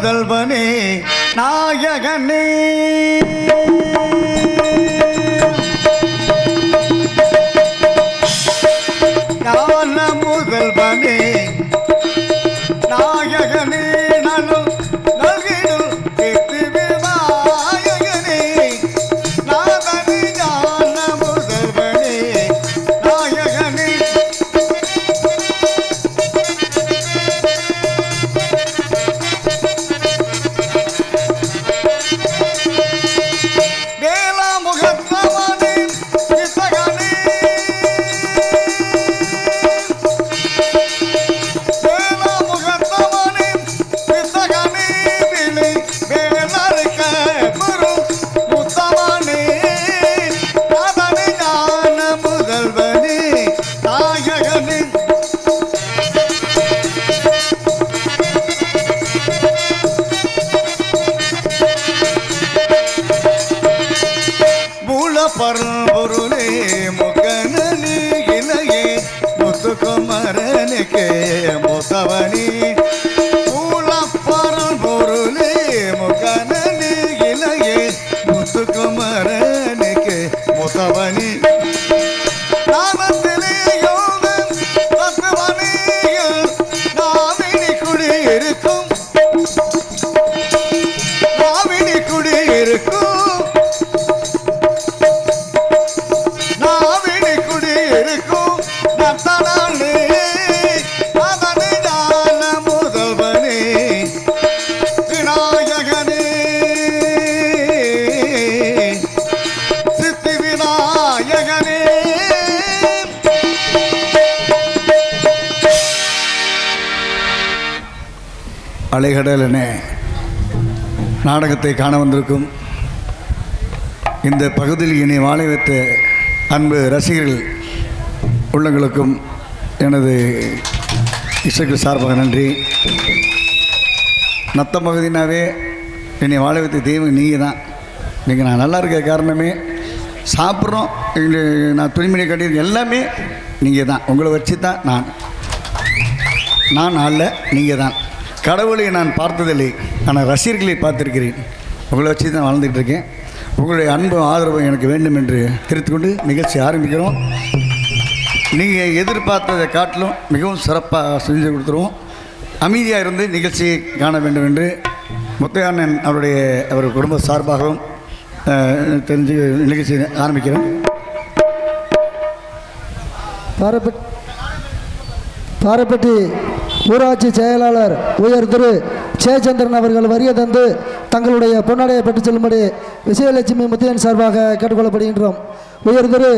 முதல்வனே நாயகனே ஞான முதல்வனே நாயகனே நலம் நல்கிடும் கேட்டு விநாயகனே நாதனே ஞான முதல்வனே நாயகனே வேளா முகத்தவனே வித்தகனே வேளா முகத்தவனே வித்தகனே விலை வேலருக்க குரு முத்தவனே நாதனே ஞான முதல்வனே நாயகனே மூலப்பொருளே முகனே இளையே முத்துக்குமரனுக்கு மூத்தவனே மூலப்பொருளே முகனே இளையே முத்துக்குமரனுக்கு மூத்தவனே நாமத்திலே யோகம் தத்துவனேயில் நாவினி குடியிருக்கும் நாவினி குடியிருக்கும் நாவினி குடியிருக்கும் நத்தனாலே அதனை ஞான முதல்வனே விநாயகனே சித்தி விநாயகனே அலைகடல் என நாடகத்தை காண வந்திருக்கும் இந்த பகுதியில் என்னை வாழ வைத்த அன்பு ரசிகர்கள் உள்ளங்களுக்கும் எனது இசைக்கு சார்பாக நன்றி. நத்த பகுதினாவே என்னை வாழ வைத்த தெய்வம் நீங்கள் தான். நீங்கள் நான் நல்லா இருக்க காரணமே சாப்பிட்றோம், நான் துணிமணி கட்டியிருக்கேன், எல்லாமே நீங்கள் தான். உங்களை வச்சு தான் நான் அல்ல, நீங்கள் தான். கடவுளை நான் பார்த்ததில்லை, ஆனால் ரசிகர்களை பார்த்துருக்கிறேன். உங்களை வச்சு தான் வாழ்ந்துகிட்டு இருக்கேன். உங்களுடைய அன்பு ஆதரவு எனக்கு வேண்டும் என்று தெரிவித்துக்கொண்டு நிகழ்ச்சி ஆரம்பிக்கிறோம். நீங்கள் எதிர்பார்த்ததை காட்டிலும் மிகவும் சிறப்பாக செஞ்சு கொடுத்துருவோம். அமைதியாக இருந்து நிகழ்ச்சியை காண வேண்டும் என்று முத்தையானன் அவர் குடும்ப சார்பாகவும் தெரிஞ்சு நிகழ்ச்சி ஆரம்பிக்கிறேன். பாரப்பட்டி ஊராட்சி செயலாளர் உயர் திரு ஜெயச்சந்திரன் அவர்கள் வரிய தந்து தங்களுடைய பொன்னாடையை பெற்றுச் செல்லும்படி விஜயலட்சுமி முத்தையன் சார்பாக கேட்டுக்கொள்ளப்படுகின்றோம். உயர் திரு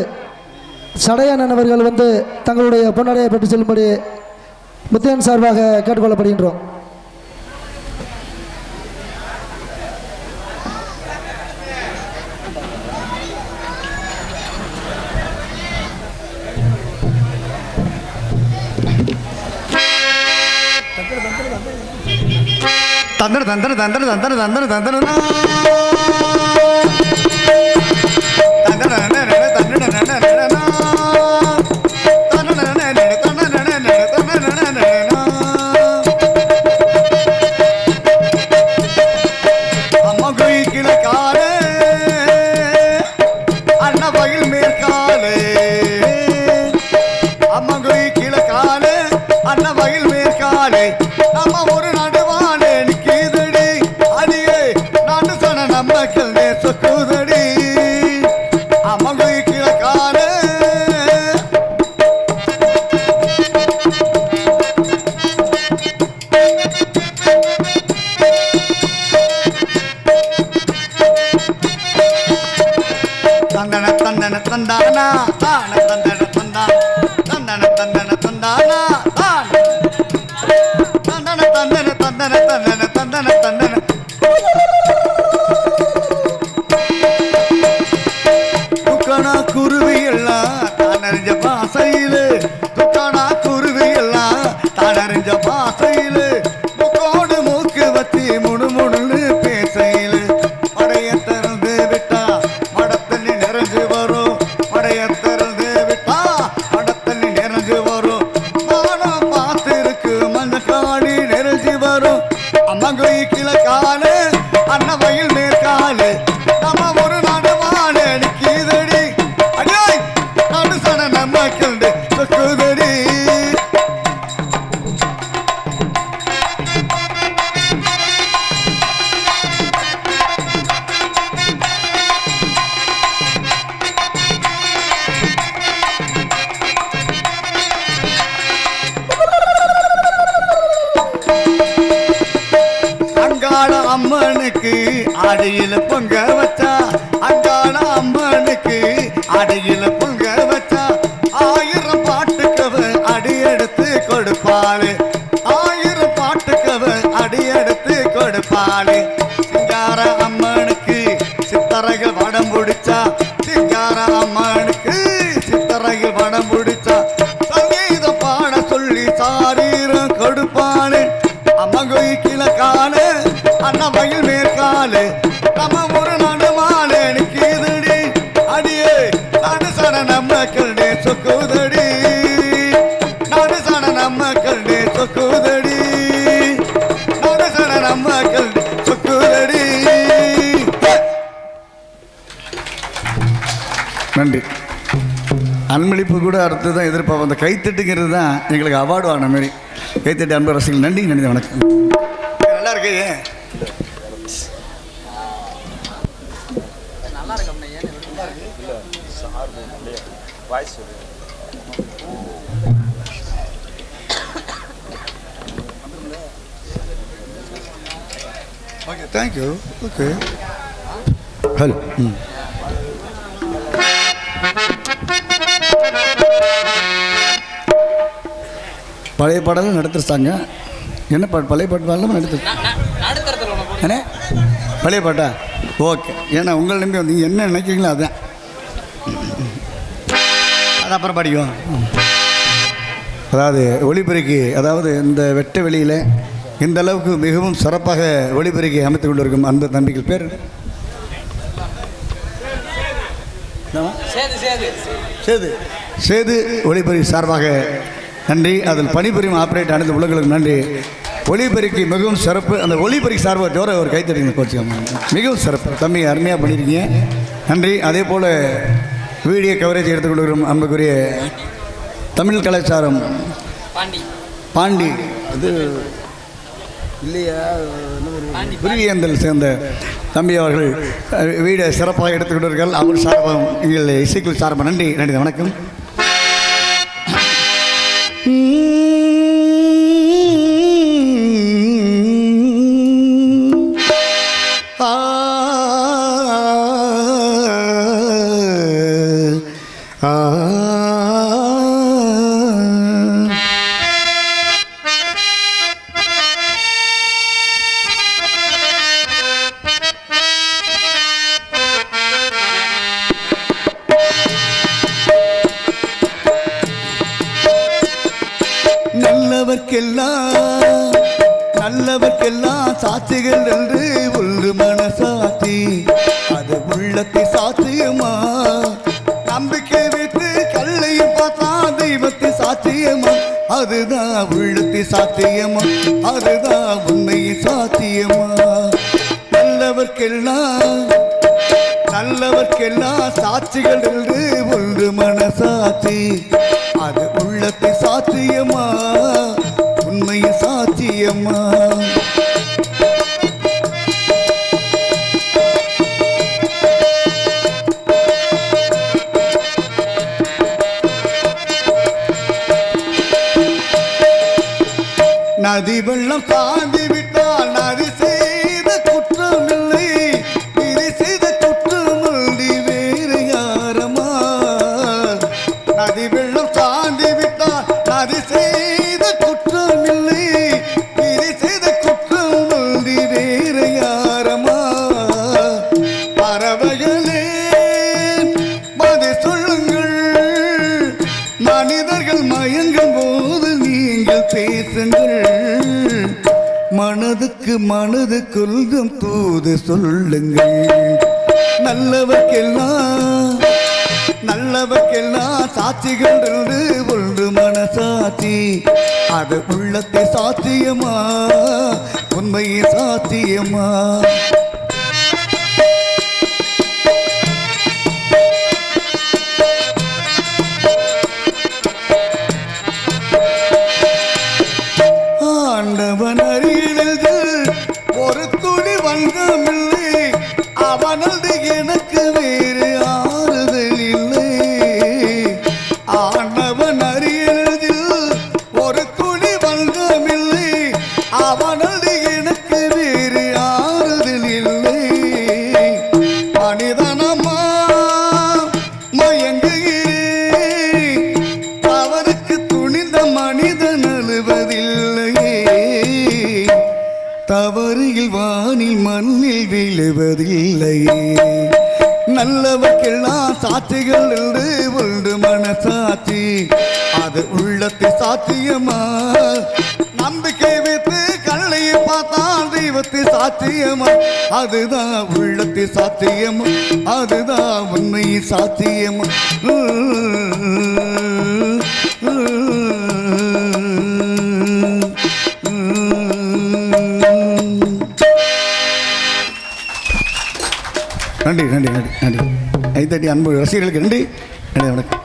சடையண்ணன் அவர்கள் வந்து தங்களுடைய பொன்னாடையை பெற்றுச் செல்லும்படி முத்தையன் சார்பாக கேட்டுக்கொள்ளப்படுகின்றோம். தந்தன தந்தன தந்தன தந்தன தந்தன தந்தன அம்மா கோயில் கிழக்காலே அண்ணா பயில் மேற்காலே அம்மா கோயில் கிழக்காலே அண்ணா பயில் மேற்காலே நம்ம ஒரு நடுவானே நிற்கிதடி அடியே நான் சொன்ன நம்மக்கள் நேச கூதடி அம்மா கோயில் கிழக்காலே தந்தன தந்தன தந்தானா தான தந்தன தந்தா தந்தன தந்தன தந்தானா தான தந்தன தந்தன தந்தன தந்தன தந்தன தந்தன துக்கணா குருவி எல்லாம் தானறிஞ்ச பாசையிலே துக்கணா குருவி எல்லாம் தானறிஞ்ச பாசையிலே முக்கோடு மூக்கு வத்தி முணுமுணுன்னு பேசையிலே படைய திறந்து விட்டா மடத்தண்ணி நிறைஞ்சு வரும் படைய திறந்து விட்டா கீழே காலு அன்னவையில் மேற்காலு நம்ம ஒரு நடமான நிற்கிதடி அடியாய் நடு சட நம்ம கண்டு சொக்குதடி அங்காள அம்மனுக்கு அடியில பொங்க வச்சா அங்காள அம்மனுக்கு அடியில பொங்க வச்சா 1000 பாட்டுக்கவ அடி எடுத்து கொடுப்பாளு 1000 பாட்டுக்கவ அடி எடுத்து கொடுப்பாளு சிங்கார அம்மனுக்கு சித்தரைகள் வடம் பிடிச்சா சிங்கார அம்மனுக்கு சித்தரைகள் வடம் பிடிச்சா சங்கீத பாட சொல்லி சாரீரம் கொடுப்பாளு அம்மங்கோய் கிழக்காலு அன்னவையில் மேற்காலு நம்ம ஒரு நடுமாலு நிற்கிதடி அடியே நடு சட நம்ம கண்டே சொக்குதடி நடு சட நம்ம கண்டே சொக்குதடி நடு சட நம்ம கண்டே சொக்குதடி. நன்றி. அன்பளிப்பு கூட அடுத்து தான் எதிர்பார்ப்போம். அந்த கைத்தட்டுங்கிறது தான் எங்களுக்கு அவார்டு வாங்கின மாதிரி. கைத்தட்டு அன்பு ரசிகர்கள் நன்றி நன்றி வணக்கம். நல்லா இருக்கு ஓகே தேங்க்யூ ஓகே ஹலோ பழைய பாடலும் நடத்துட்டாங்க. என்ன பாட்டு பழைய பாட்டு பாடலாம் நடத்து என்ன பழைய பாட்டா ஓகே. ஏன்னா உங்களை நம்பி வந்தீங்க என்ன நினைக்கிறீங்களோ அதுதான் அது அப்புறம் படிக்கும். அதாவது ஒளிபெருக்கி அதாவது இந்த வெட்ட வெளியில் இந்த அளவுக்கு மிகவும் சிறப்பாக ஒளிபெருக்கி அமைத்து கொண்டிருக்கும் அன்பு தம்பிகள் பேர் சேது சேது ஒளிபெருக்கி சார்பாக நன்றி. அதில் பணிபுரியும் ஆப்ரேட் அனைத்து உள்ளங்களுக்கு நன்றி. ஒளிபெருக்கி மிகவும் சிறப்பு. அந்த ஒளிபெருக்கி சார்பாக ஜோர ஒரு கைத்தறிங்க கோச்சிக்காம மிகவும் சிறப்பு தம்பி அருமையாக பண்ணியிருக்கீங்க நன்றி. அதே போல் வீடியோ கவரேஜ் எடுத்துக்கொள்கிறோம் அன்புக்குரிய தமிழ் கலாச்சாரம் பாண்டி அது இல்லையா குருவியந்தல் சேர்ந்த தம்பி அவர்கள் வீடியோ சிறப்பாக எடுத்துக்கொண்டார்கள். அவர் சார்பாக எங்கள் இசைக்குள் சார்பாக நன்றி நன்றி வணக்கம். நல்லவர்க்கெல்லாம் சாட்சிகள் என்று ஒன்று மனசாட்சி அது உள்ளத்தை சாட்சியமா நம்பிக்கை வைத்து கல்லையும் பார்த்தா தெய்வத்தை சாட்சியமா அதுதான் உள்ளத்தை சாட்சியமா அதுதான் உண்மையின் சாட்சியமா. நல்லவர்க்கெல்லாம் சாட்சிகள் என்று ஒன்று மனசாட்சி அது உள்ளத்தை சாட்சியமா உண்மையை சாட்சியம்மா. நதி வெள்ளம் தாண்டி விட்டால் நதி செய்த குற்றம் இல்லை இது செய்த குற்றம் இல்லை வேறு யாரமா. நதி வெள்ளம் தாண்டி விட்டால் நதி செய்த குற்றம் இல்லை இது செய்த குற்றம் இல்லை வேறு யாரமா. பறவைகளே பதில் சொல்லுங்கள் மனிதர்கள் மயங்கும் போது நீங்கள் பேசுங்கள் மனதுக்குள்ளும் தூது சொல்லுங்கள். நல்லவர்க்கெல்லாம் சாட்சிகள் என்று ஒன்று மனசாட்சி அது உள்ளத்தை சாத்தியமா உண்மையை சாத்தியமா ஆண்டவன் அறியது ஒரு துளி வங்கமில்லை அவனது எனக்கு வேறு ஆறுதல் இல்லை ஆண்டவன் அறியது ஒரு துளி வங்கமில்லை அவனது எனக்கு வேறு ஆறுதல் இல்லை மனிதனம்மா மயங்குகிறேன் அவருக்கு துணிந்த மனிதன் அழுவதில்லையே தவறில் வானில் மண்ணில் விழுவதில்லையே நல்லவர்க்கெல்லாம் சாட்சிகள் என்று உண்டு மனசாட்சி அது உள்ளத்தை சாத்தியமா நம்பிக்கை வைத்து கண்ணையை பார்த்தால் தெய்வத்தை சாத்தியமா அதுதான் உள்ளத்தை சாத்தியமா அதுதான் உண்மை சாத்தியமா நன்றி நன்றி நன்றி நன்றி ஐத்தட்டி அன்பு ரசிகர்களுக்கு நன்றி நன்றி வணக்கம்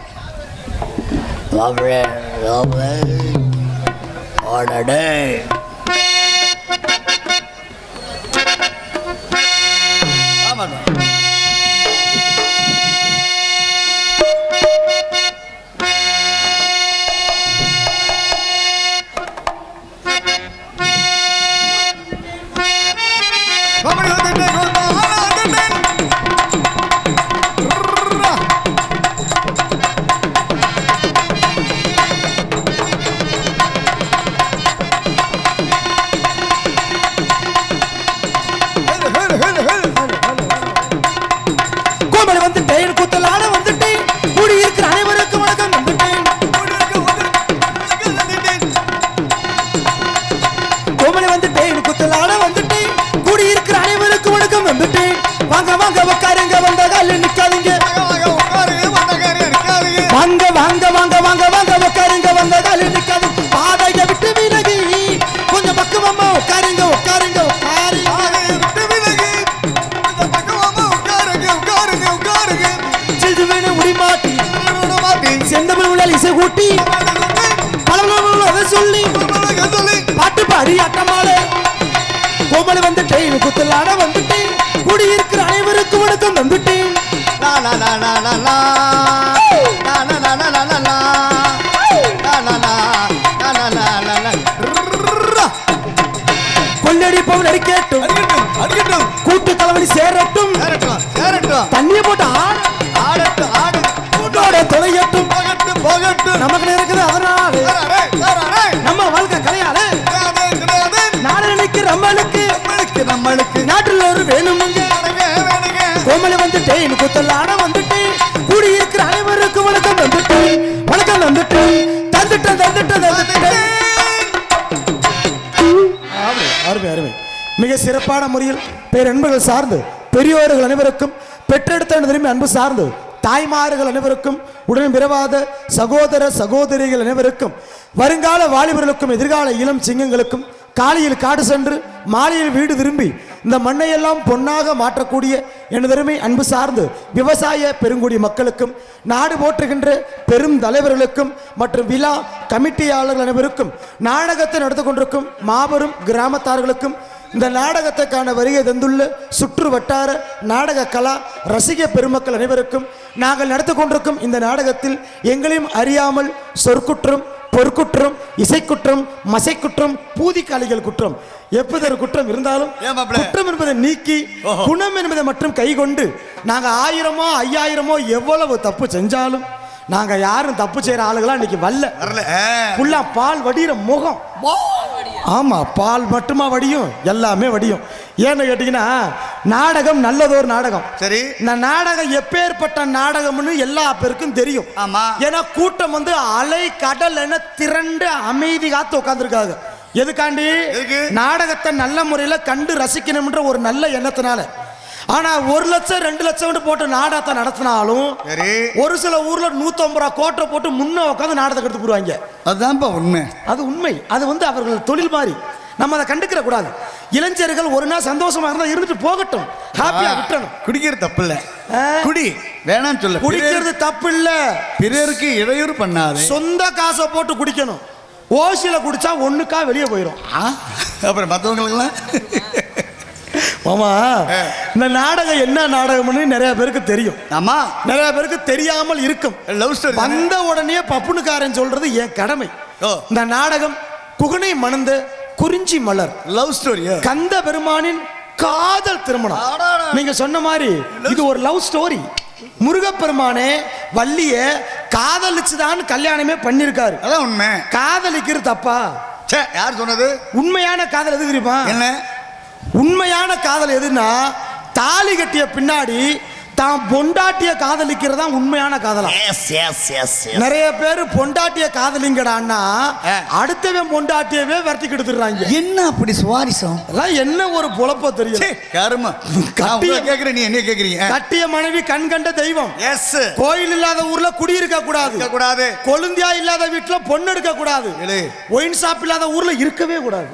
பாட்டு பாடி அட்டமாலே கோமலை வந்துட்டேன் குத்தலாட வந்துட்டேன் குடியிருக்கிற அனைவருக்கும் வணக்கம் வந்துட்டேன் கொள்ளடிப்பவன் அடிக்கட்டும் கூட்டு தலைவலி சேரட்டும் தண்ணிய போட்டு கூட்டோட தொலையட்டும் நமக்கு இருக்குது அதனால நம்ம வாழ்க்கை கலையால நாடு நினைக்கிற நம்மளுக்கு நாட்டில் ஒரு வேணுமுங்க கோமலை வந்துட்டேன் குத்தலாட வந்துட்டேன் கூடியிருக்கிற அனைவருக்கும் வணக்கம் வந்துட்டேன் தந்துட்டேன் அருமை அருமை மிக சிறப்பான முறையில் பேரன்பர்கள் சார்ந்து பெரியோர்கள் அனைவருக்கும் பெற்றெடுத்த திரும்பி அன்பு சார்ந்து தாய்மார்கள் அனைவருக்கும் உடன் பிறவாத சகோதர சகோதரிகள் அனைவருக்கும் வருங்கால வாலிபர்களுக்கும் எதிர்கால இளம் சிங்கங்களுக்கும் காலையில் காடு சென்று மாலையில் வீடு திரும்பி இந்த மண்ணையெல்லாம் பொன்னாக மாற்றக்கூடிய எனதருமை அன்பு சார்ந்து விவசாய பெருங்குடி மக்களுக்கும் நாடு போற்றுகின்ற பெரும் தலைவர்களுக்கும் மற்றும் விழா கமிட்டியாளர்கள் அனைவருக்கும் நாடகத்தை நடத்தி கொண்டிருக்கும் மாபெரும் கிராமத்தார்களுக்கும் இந்த நாடகத்துக்கான வருகை தந்துள்ள சுற்று வட்டார நாடக கலா ரசிக பெருமக்கள் அனைவருக்கும் நாங்கள் நடத்தி கொண்டிருக்கும் இந்த நாடகத்தில் எங்களையும் அறியாமல் சொற்குற்றம் பொற்குற்றம் இசைக்குற்றம் மசைக்குற்றம் பூதிக்காளிகள் குற்றம் எப்பதொரு குற்றம் இருந்தாலும் குற்றம் என்பதை நீக்கி குணம் என்பதை மட்டும் கை கொண்டு நாங்கள் 1000மோ 5000மோ எவ்வளவு தப்பு செஞ்சாலும் நாங்க யாரும் தப்பு செய்யற ஆளுகளா இன்னைக்கு வரல ஃபுல்லா பால் வடிகிற முகம் ஆமா பால் மட்டுமா வடியும் எல்லாமே வடியும் ஏன்னு கேட்டீங்கன்னா நாடகம் நல்லதொரு நாடகம் சரி இந்த நாடகம் எப்பேற்பட்ட நாடகம்னு எல்லா பேருக்கும் தெரியும் ஆமா ஏன்னா கூட்டம் வந்து அலை கடல் என திரண்டு அமைதி காத்து உட்கார்ந்துருக்காங்க எதுக்காண்டி நாடகத்தை நல்ல முறையில் கண்டு ரசிக்கணும்ன்ற ஒரு நல்ல எண்ணத்தினால ஆனா 1 லட்சம் 2 லட்சம் போட்டு நாடகத்தை நடத்தினாலும் சரி, ஒரு சில ஊர்ல 150 ரூபா கோட்டை போட்டு முன்ன உட்காந்து நாடகத்தை எடுத்து போடுவாங்க. அதுதான்ப்பா உண்மை. அது உண்மை. அது வந்து அவர்கள் தொழில் மாதிரி நம்ம அதை கண்டுக்கிற கூடாது. இளைஞர்கள் ஒரு நாள் சந்தோஷமா இருந்தா இருந்துட்டு போகட்டும், ஹாப்பியா விட்டணும். குடிக்கிறது தப்பு இல்ல, குடி வேணாம்னு சொல்ல. குடிக்கிறது தப்பு இல்ல, பிறருக்கு இடையூறு பண்ணாது. சொந்த காசை போட்டு குடிக்கணும். ஓசியில குடிச்சா ஒண்ணுக்கா வெளியே போயிடும். அப்புறம் மற்றவங்களுக்கெல்லாம் மாமா இந்த நாடகம் என்ன நாடகம்னு நிறைய பேருக்கு தெரியும். ஆமா, நிறைய பேருக்கு தெரியாமல் இருக்கும். லவ் ஸ்டோரி வந்த உடனே பப்புனுக்காரன் சொல்றது என் கடமை. இந்த நாடகம் குகனை மணந்து குறிஞ்சி மலர், லவ் ஸ்டோரி, கந்த பெருமானின் காதல் திருமணம். நீங்க சொன்ன மாதிரி இது ஒரு லவ் ஸ்டோரி. முருகப்பெருமானே வள்ளிய காதலிச்சுதான் கல்யாணமே பண்ணிருக்காரு. அதான் உண்மை. காதலிக்கிறது தப்பா? யார் சொன்னது? உண்மையான காதல் எது தெரியுமா? என்ன உண்மையான காதல் எதுன்னா, தாலி கட்டிய பின்னாடி தான் பொண்டாட்டிய காதலிக்கிறதா உண்மையான காதலா? நிறைய பேர் பொண்டாட்டிய காதலிங்கடான்னா அடுத்தவன் பொண்டாட்டியவே விரட்டி கெடுத்துறாங்க. என்ன அப்படி சுவாரிசம்? என்ன ஒரு பொழப்ப தெரியல. கருமா கேக்குற, நீ என்ன கேக்குறீங்க? கட்டிய மனைவி கண் கண்ட தெய்வம். கோயில் இல்லாத ஊர்ல குடியிருக்க கூடாது. கொழுந்தியா இல்லாத வீட்டுல பொண்ணு எடுக்க கூடாது. ஒயின் ஷாப் இல்லாத ஊர்ல இருக்கவே கூடாது.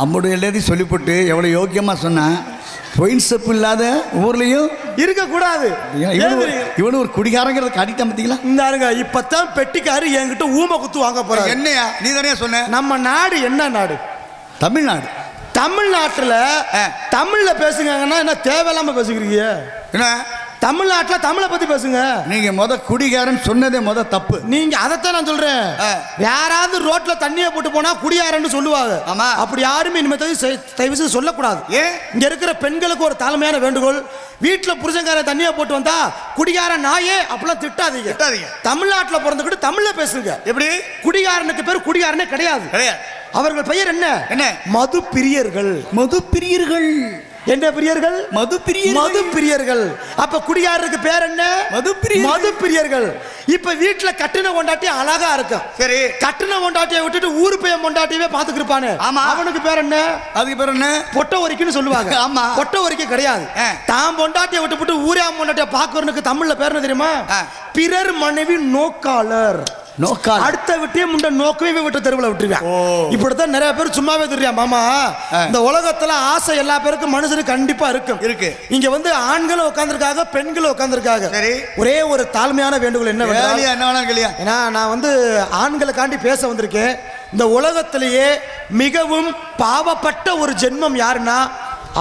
அம்முடைய எல்லாத்தையும் சொல்லிவிட்டு எவ்வளவு யோக்கியமா சொன்னா, ஒயின் ஷாப் இல்லாத ஊர்லயும் இருக்க கூடாது. இவனு ஒரு குடிகாரங்கிறத காட்டிட்டா பார்த்தீங்களா? இந்தாருங்க, இப்பதான் பெட்டிக்காரு என்கிட்ட ஊமை குத்து வாங்க போறாரு. என்னையா நீ தானே சொன்ன? நம்ம நாடு என்ன நாடு? தமிழ்நாடு. தமிழ்நாட்டுல தமிழ்ல பேசுங்கன்னா என்ன தேவையில்லாம பேசுகிறீங்க? என்ன தமிழ்நாட்டுல தமிழை பத்தி பேசுங்க. நீங்க குடிகாரன் சொன்னதே தப்பு. நீங்க அதைத்தான் நான் சொல்றேன். யாராவது ரோட்ல தண்ணியை போட்டு போனா குடிகாரன்னு சொல்லுவாங்க. அப்படி யாருமே இனிமே தயவு செய்து சொல்லக்கூடாது. இங்க இருக்கிற பெண்களுக்கு ஒரு தாழ்மையான வேண்டுகோள், வீட்டுல புருஷங்கார தண்ணியை போட்டு வந்தா குடிகாரன் நாயே அப்படிலாம் திட்டாதீங்க. தமிழ்நாட்டுல பிறந்துக்கிட்டு தமிழ்ல பேசுங்க. எப்படி? குடிகாரனுக்கு பேர் குடிகாரனே கிடையாது. அவர்கள் பெயர் என்ன? மது பிரியர்கள். மது பிரியர்கள். என்ன பிரியர்கள்? மது பிரியர்கள். அப்ப குடிகாரருக்கு பேர் என்ன? மது பிரியர்கள். இப்ப வீட்டுல கட்டின கொண்டாட்டி அழகா இருக்கும். சரி, கட்டின கொண்டாட்டியை விட்டுட்டு ஊரு பையன் கொண்டாட்டியவே பாத்துக்கிருப்பானு. அவனுக்கு பேர் என்ன? அதுக்கு பேர் என்ன? பொட்ட ஒரிக்குன்னு சொல்லுவாங்க. ஆமா, பொட்ட ஒரிக்கை கிடையாது. தான் பொண்டாட்டியை விட்டு ஊரே பொண்டாட்டியை பாக்குறனுக்கு தமிழ்ல பேர் என்ன தெரியுமா? பிறர் மனைவி நோக்காளர். அடுத்த விட்டே முண்ட நோக்கவே விட்டு தெருவில் விட்டுருவேன். இப்படித்தான் நிறைய பேர் சும்மாவே தெரியா. மாமா, இந்த உலகத்துல ஆசை எல்லா பேருக்கும் மனுஷனுக்கு கண்டிப்பா இருக்கு. இங்க ஆண்களும் உட்கார்ந்துருக்காங்க, பெண்களும் உட்கார்ந்துருக்காங்க. ஒரே ஒரு தாழ்மையான வேண்டுகோள் என்ன ஏன்னா, நான் ஆண்களுக்காண்டி பேச வந்திருக்கேன். இந்த உலகத்திலேயே மிகவும் பாவப்பட்ட ஒரு ஜென்மம் யாருன்னா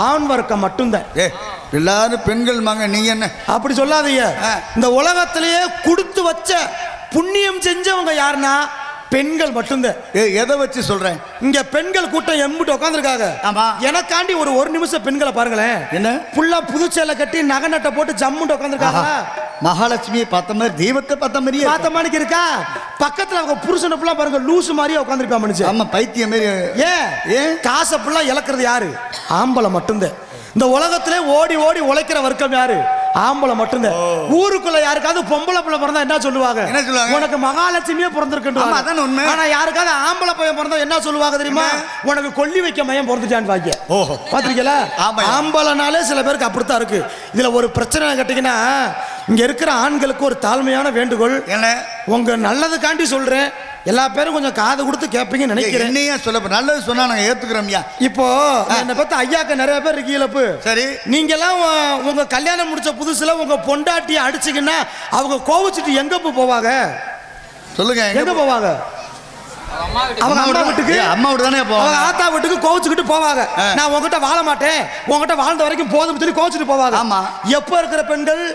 ஆண் வர்க்கம் மட்டும்தான். எல்லாரும் பெண்கள் மாங்க, நீங்க என்ன அப்படி சொல்லாதீங்க. இந்த உலகத்திலேயே கொடுத்து வச்ச புண்ணியம் செஞ்சவங்க யாருன்னா பெண்கள் மட்டும்தான். எதை வச்சு சொல்றேன்? இங்க பெண்கள் கூட்டம் எம்பிட்டு உட்காந்துருக்காங்க. எனக்காண்டி ஒரு நிமிஷம் பெண்களை பாருங்களேன். என்ன புல்லா புதுச்சேலை கட்டி நகை நட்டை போட்டு ஜம்முட்டு உட்காந்துருக்காங்க. மகாலட்சுமியை பார்த்த மாதிரி, தெய்வத்தை பார்த்த மாதிரி பார்த்த மாதிரி இருக்கா? பக்கத்துல அவங்க புருஷனை புள்ளா பாருங்க, லூசு மாதிரியே உட்காந்துருப்பா மனுஷன். ஆமா, பைத்தியம் மாதிரி. ஏன் காசை புள்ளா இழக்கிறது யாரு? ஆம்பளை மட்டும்தான். இந்த உலகத்திலே ஓடி ஓடி உழைக்கிற வர்க்கம் யாரு? ஆம்பளை மட்டும்தான். ஊருக்குள்ள யாருக்காவது பொம்பளை பிள்ளை பிறந்தா என்ன சொல்லுவாங்க? உனக்கு மகாலட்சுமியே பிறந்திருக்கு. ஆனா யாருக்காவது ஆம்பளை பையன் பிறந்தா என்ன சொல்லுவாங்க தெரியுமா? உனக்கு கொல்லி வைக்க மையம் பிறந்துட்டான்னு பாக்க. பாத்திருக்கீங்களா? ஆம்பளைனாலே சில பேருக்கு அப்படித்தான் இருக்கு. இதுல ஒரு பிரச்சனை கேட்டீங்கன்னா, இங்க இருக்கிற ஆண்களுக்கு ஒரு தாழ்மையான வேண்டுகோள். உங்க நல்லதுக்காண்டி சொல்றேன், எல்லா பேரும் கொஞ்சம் காது கொடுத்து கேட்பீங்கன்னு நினைக்கிறேன். என்னையா சொல்ல நல்லது சொன்னா நாங்க ஏத்துக்கிறோம்யா. இப்போ என்னை பத்தி ஐயாக்க நிறைய பேர் இருக்கீங்களப்பு. சரி, நீங்க எல்லாம் உங்க கல்யாணம் முடிச்ச புதுசுல உங்க பொண்டாட்டியை அடிச்சிங்கன்னா அவங்க கோவிச்சுட்டு எங்க போவாங்க? சொல்லுங்க, எங்க போவாங்க? அவங்க அம்மா வீட்டுக்கு. அம்மா வீட்டு தானே போவாங்க. ஆத்தா வீட்டுக்கு கோவிச்சுக்கிட்டு போவாங்க. நான் உங்ககிட்ட வாழ மாட்டேன், உங்ககிட்ட வாழ்ந்த வரைக்கும் போதும் சொல்லி கோவிச்சுட்டு போவாங்க. ஆமா, எப்ப இருக்கிற பெண்கள்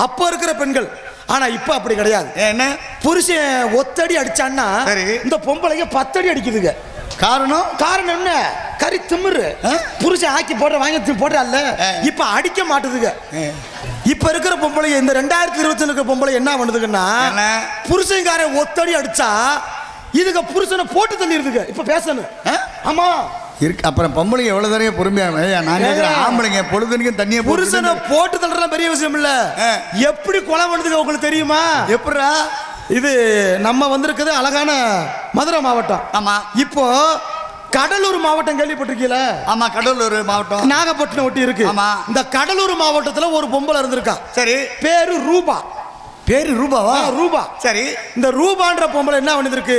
அப்ப இருக்கிற பெண்கள். ஆனா இப்ப அப்படி கிடையாது. என்ன? புருஷன் ஒத்தடி அடிச்சான்னா இந்த பொம்பளைங்க 10 அடி அடிக்குதுங்க. காரணம் என்ன? கறி திமிரு. புருஷன் ஆக்கி போடுற வாங்கி போடுறால, இப்ப அடிக்க மாட்டுதுங்க. இப்ப இருக்கிற பொம்பளை, இந்த 2020 இருக்கிற பொம்பளை என்ன பண்ணுதுன்னா, புருஷன்காரன் ஒத்தடி அடிச்சா இதுக்கு புருஷனை போட்டு தள்ளிடுதுங்க. இப்ப பேசணும். ஆமா இருக்கு. அப்புறம் பொம்பளைங்க எவ்வளவு தரைய பொறுமையா? நான் கேட்கிறேன், ஆம்பளைங்க பொழுதுக்கும் தண்ணியை புருஷனை போட்டு தள்ளுறதுலாம் பெரிய விஷயம் இல்ல. எப்படி கொலை பண்ணுதுங்க உங்களுக்கு தெரியுமா? எப்படா? இது நம்ம வந்திருக்குது அழகான மதுரை மாவட்டம். ஆமா, இப்போ கடலூர் மாவட்டம் கேள்விப்பட்டிருக்கீல? ஆமா, கடலூர் மாவட்டம் நாகப்பட்டினம் ஒட்டி இருக்கு. ஆமா. இந்த கடலூர் மாவட்டத்துல ஒரு பொம்பளை இருந்திருக்கா. சரி. பேரு ரூபா. பேரு ரூபாவா? ரூபா. சரி. இந்த ரூபான்ற பொம்பளை என்ன பண்ணிருக்கு,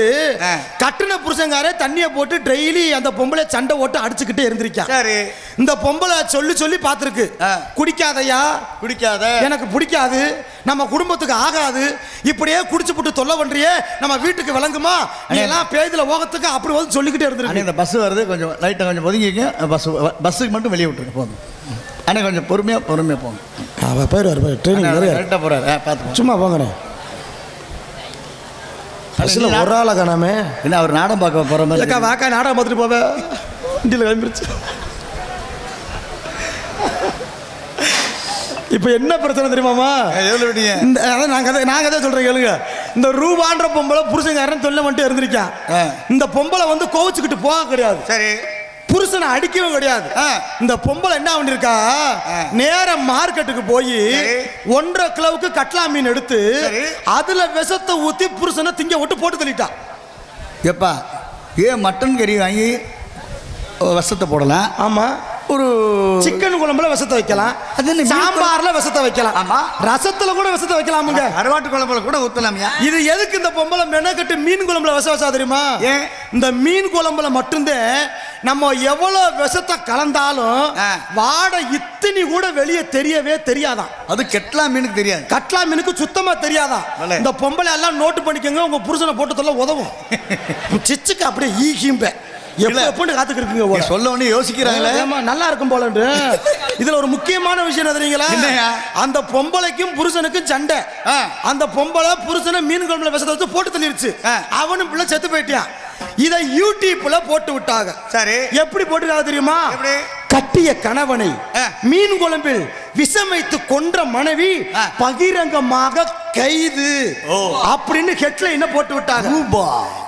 கட்டின புருஷங்காரே தண்ணியை போட்டு டெய்லி அந்த பொம்பளை சண்டை ஓட்டு அடிச்சுக்கிட்டே இருந்திருக்கா. சரி. இந்த பொம்பளை சொல்லி சொல்லி பார்த்துருக்கு, குடிக்காதையா, குடிக்காத, எனக்கு பிடிக்காது, நம்ம குடும்பத்துக்கு ஆகாது, இப்படியே குடிச்சு போட்டு தொல்லை பண்றியே, நம்ம வீட்டுக்கு விளங்குமா, நீ எல்லாம் பேதில போகத்துக்கு அப்படி வந்து சொல்லிக்கிட்டே இருந்திருக்கு. இந்த பஸ் வருது, கொஞ்சம் லைட்டாக கொஞ்சம் ஒதுங்கிக்க, பஸ்ஸுக்கு மட்டும் வெளியே விட்டுருங்க போதும். அண்ணே கொஞ்சம் பொறுமையாக போங்க. அவர் போயிடுவார், ட்ரெயினிங் கரெக்டாக போகிறாரு, பார்த்து சும்மா போங்கண்ணே. பஸ்ஸில் ஒரு ஆளை காணாமே. என்ன அவர் நாடகம் பார்க்க போகிற மாதிரி இல்லைக்கா, வாக்கா நாடகம் பார்த்துட்டு போவேன். வண்டியில் கிளம்பிருச்சு. இப்போ என்ன பிரச்சனை தெரியுமாமா? இந்த நாங்கள் தான் சொல்கிறேன் கேளுங்க. இந்த ரூபான்ற பொம்பளை புருஷங்காரன் தொல்லை மட்டும் இருந்திருக்கான். இந்த பொம்பளை வந்து கோவிச்சுக்கிட்டு போக கிடையாது. சரி. புருஷனை அடிக்கவும் கிடையாது. இந்த பொம்பளை என்ன பண்ணிருக்கா, நேரம் மார்க்கெட்டுக்கு போய் 1.5 கிலோவுக்கு கட்லா மீன் எடுத்து அதுல விஷத்தை ஊத்தி புருஷனை திங்க விட்டு போட்டு தள்ளிட்டா. எப்பா ஏன் மட்டன் கறி வாங்கி விஷத்தை போடலாம்? ஆமா. ஒரு சிக்கன் குழம்புல விஷத்தை வைக்கலாம், சாம்பார்ல விஷத்தை வைக்கலாம், ஆமா, ரசத்துல கூட விஷத்தை வைக்கலாமுங்க, கருவாட்டு குழம்புல கூட ஊத்தலாமியா. இது எதுக்கு இந்த பொம்பளை மெனக்கட்டு மீன் குழம்புல விஷம் வச்சா தெரியுமா? இந்த மீன் குழம்புல மட்டும்தான் நம்ம எவ்வளவு விஷத்தை கலந்தாலும் வாடை இத்தனி கூட வெளியே தெரியவே தெரியாதான். அது கட்லா மீனுக்கு தெரியாது. கட்லா மீனுக்கு சுத்தமா தெரியாதான். இந்த பொம்பளை எல்லாம் நோட்டு பண்ணிக்கோங்க, உங்க புருஷனை போட்டு தொல்ல உதவும். சிச்சுக்கு அப்படியே ஈகிம்ப காத்துக்கிட்டு சொல்ல ஒண்ணு யோசிக்கிறாங்களே, நல்லா இருக்கும் போல. இதுல ஒரு முக்கியமான விஷயம் தெரியுங்களா, அந்த பொம்பளைக்கும் புருஷனுக்கும் சண்டை. அந்த பொம்பளை புருஷனை மீன் குழம்புல விஷத்தை வச்சு போட்டு தள்ளிருச்சு, அவனும் பிள்ளை செத்து போயிட்டான். இதை யூடியூப்ல போட்டு விட்டாங்க. சரி. எப்படி போட்டுக்காக தெரியுமா? கட்டிய கணவனை மீன் குழம்பில் விஷம் வைத்து கொன்ற மனைவி பகிரங்கமாக கைது அப்படின்னு ஹெட்லைன் போட்டு விட்டாங்க.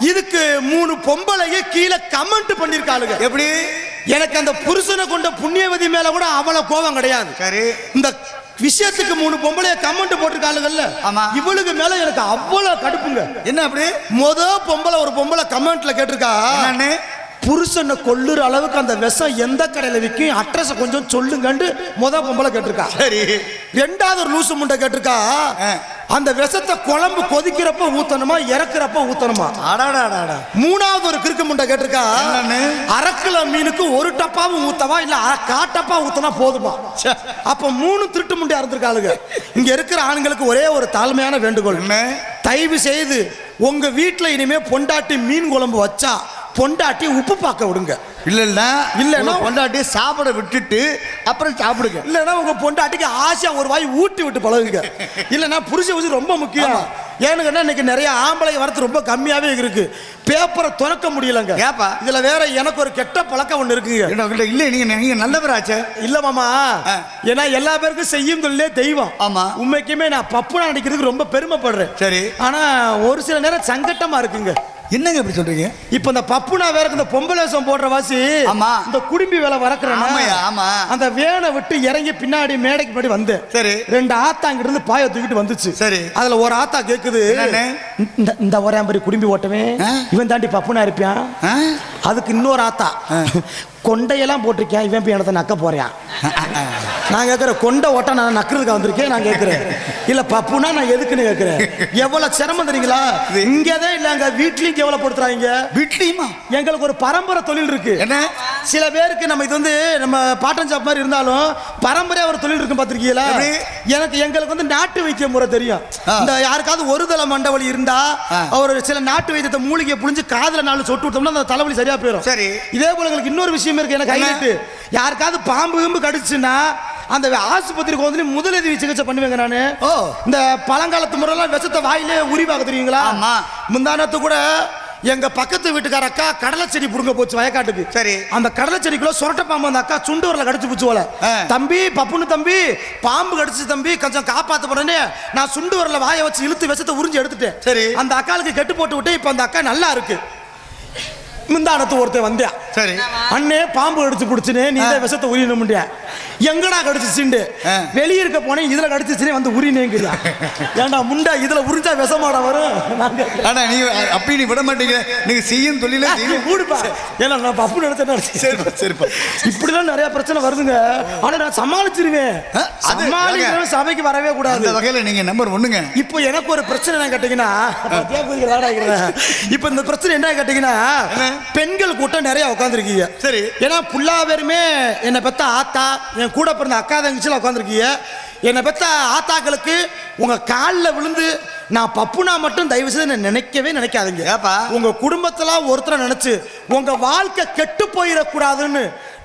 இதுக்கு 3 பொம்பளைய கீழே கமெண்ட் பண்ணிருக்காளுங்க. எப்படி? எனக்கு அந்த புருஷனை கொண்ட புண்ணியவதி மேல கூட அவ்வளவு கோபம் கிடையாது. சரி. இந்த விஷயத்துக்கு 3 பொம்பளைய கமெண்ட் போட்டுருக்காளுங்கல்ல, இவளுக்கு மேல எனக்கு அவ்வளவு கடுப்புங்க. என்ன அப்படி? பொம்பளை ஒரு பொம்பளை கமெண்ட்ல கேட்டிருக்கா, புருஷனை கொல்லுற அளவுக்கு அந்த விஷம் எந்த கடையில விற்கும், அட்ரஸ் கொஞ்சம் சொல்லுங்கன்னு பொம்பளை கேட்டிருக்கா. சரி. 2வது ஒரு லூசு முண்டை கேட்டிருக்கா, அந்த விஷத்தை குழம்பு கொதிக்கிறப்ப ஊத்தணுமா இறக்குறப்ப ஊத்தணுமா? 3வது ஒரு கிறுக்கு முண்டை கேட்டிருக்கா, 1/2 கிலோ மீனுக்கு 1 டப்பாவும் ஊத்தவா இல்ல 1/4 டப்பா ஊத்தனா போதுமா? அப்ப 3 திருட்டு முண்டையா இருந்திருக்காளுங்க. இங்க இருக்கிற ஆண்களுக்கு ஒரே ஒரு தாழ்மையான வேண்டுகோள், தயவு செய்து உங்க வீட்டுல இனிமே பொண்டாட்டி மீன் குழம்பு வச்சா பொண்டாட்டி உப்பு பார்க்க விடுங்க. இல்லைன்னா பொண்டாட்டி சாப்பிட விட்டுட்டு அப்புறம் சாப்பிடுங்க. இல்லைன்னா உங்க பொண்டாட்டிக்கு ஆசையா ஒரு வாய் ஊட்டி விட்டு பழகுங்க. இல்லைன்னா புருஷ ஊசி ரொம்ப முக்கியம். ஏன்னு இன்னைக்கு நிறைய ஆம்பளை வரத்து ரொம்ப கம்மியாவே இருக்கு, பேப்பரை திறக்க முடியலங்க. இதுல வேற எனக்கு ஒரு கெட்ட பழக்கம் ஒண்ணு இருக்குங்க. இல்ல நீங்க நல்லவராச்சே. இல்ல மாமா, ஏன்னா எல்லா பேருக்கும் செய்யும் தொழிலே தெய்வம். ஆமா. உண்மைக்குமே நான் பப்புனா நடிக்கிறதுக்கு ரொம்ப பெருமைப்படுறேன். சரி. ஆனா ஒரு சில நேரம் சங்கட்டமா இருக்குங்க. என்னங்க இப்படி சொல்றீங்க? இப்ப இந்த பப்புனா வேற இந்த பொம்பளை வேஷம் போடுற வாசி, ஆமா, இந்த குடும்பி வேலை வரக்குறேன். ஆமா. அந்த வேனை விட்டு இறங்கி பின்னாடி மேடைக்கு முன்னாடி வந்து, சரி, 2 ஆத்தா அங்க இருந்து பாய தூக்கிட்டு வந்துச்சு. சரி. அதுல ஒரு ஆத்தா கேக்குது, இந்த ஒரே மாதிரி குடும்பி ஓட்டவேன் இவன் தாண்டி பப்புனா இருப்பான். அதுக்கு இன்னொரு ஆத்தா, கொண்டையெல்லாம் போட்டிருக்கேன் இவன் போய் இடத்த நக்க போறியான். நான் கேட்கிறேன், கொண்டை ஓட்ட நான் நக்கிறதுக்கு வந்திருக்கேன். நான் கேட்கிறேன், இல்ல பப்புனா நான் எதுக்குன்னு கேட்கிறேன். எவ்வளவு சிரமம் தெரியுங்களா? இங்கதான் இல்லங்க, வீட்லயும் கேவலப்படுத்துறாங்க. வீட்லயுமா? எங்களுக்கு ஒரு பரம்பரை தொழில் இருக்கு. என்ன? சில பேருக்கு நம்ம இது வந்து நம்ம பாட்டன் ஜாப் மாதிரி இருந்தாலும் பரம்பரையா ஒரு தொழில் இருக்கு. பாத்திருக்கீங்களா? எங்களுக்கு வந்து நாட்டு வைத்திய முறை தெரியும். இந்த யாருக்காவது ஒரு தலை மண்டவலி இருந்தா அவர் சில நாட்டு வைத்தியத்தை மூலிகை புழிஞ்சு காதுல 4 சொட்டு விட்டோம்னா அந்த தலைவலி சரியா போயிடும். சரி. இதே போல எங்களுக்கு இன்னொரு விஷயம் இருக்கு. எனக்கு ஹைலைட், யாருக்காவது பாம்பு கடிச்சுன்னா அந்த ஆஸ்பத்திரிக்கு வந்து முதலுதவி சிகிச்சை பண்ணுவேங்க நானு. இந்த பழங்காலத்து முறையெல்லாம் விஷத்தை வாயிலே உரிவாக தெரியுங்களா? முந்தானத்து கூட எங்க பக்கத்து வீட்டுக்கார அக்கா கடலை செடி புடுங்க போச்சு வயக்காட்டுக்கு. சரி. அந்த கடலை செடிக்குள்ள சொரட்ட பாம்பு அந்த அக்கா சுண்டு வரல கடிச்சு போச்சு போல. தம்பி பப்புன்னு தம்பி, பாம்பு கடிச்சு தம்பி, கொஞ்சம் காப்பாத்த போறேன்னு நான் சுண்டு வரல வாயை வச்சு இழுத்து விஷத்தை உறிஞ்சு எடுத்துட்டேன். சரி. அந்த அக்காளுக்கு கெட்டு போட்டு விட்டு இப்ப அந்த அக்கா நல்லா இருக்கு. முந்தானத்து ஒருத்தன் வந்தேன். சரி. அண்ணே பாம்பு கடிச்சு பிடிச்சுன்னு நீ தான் விஷத்தை உரியணும் முடியா. எங்கடா கடிச்சிச்சுண்டு வெளியே இருக்க போனேன், இதுல கடிச்சிச்சுனே வந்து உரினேங்கிறியா. ஏன்டா முண்டா இதுல உரிஞ்சா விஷமாடா வரும். ஆனா நீ அப்படி நீ விட மாட்டீங்க, நீங்க செய்யும் தொழில கூடுப்பா. ஏன்னா நான் பப்பு நினைச்சேன். சரிப்பா சரிப்பா. இப்படிதான் நிறைய பிரச்சனை வருதுங்க. ஆனா நான் சமாளிச்சிருவேன். சமாளிக்கிறவன் சபைக்கு வரவே கூடாது. அந்த வகையில நீங்க நம்பர் ஒண்ணுங்க. இப்போ எனக்கு ஒரு பிரச்சனை என்ன கேட்டீங்கன்னா, இப்ப இந்த பிரச்சனை என்ன கேட்டீங்கன்னா, பெண்கள் கூட்டம் நிறைய உட்காந்துருக்கீங்க. சரி. ஏன்னா புல்லா பேருமே என்னை பெத்த ஆத்தா, என் கூட பிறந்த அக்கா தங்கச்சில உட்காந்துருக்கீங்க. என்னை பெத்த ஆத்தாக்களுக்கு உங்க காலில் விழுந்து நான் பப்புனா மட்டும் தயவு செய்து நினைக்கவே நினைக்காதீங்க. உங்க குடும்பத்துல ஒருத்தரை நினைச்சு உங்க வாழ்க்கை கெட்டு போயிடக்கூடாதுன்னு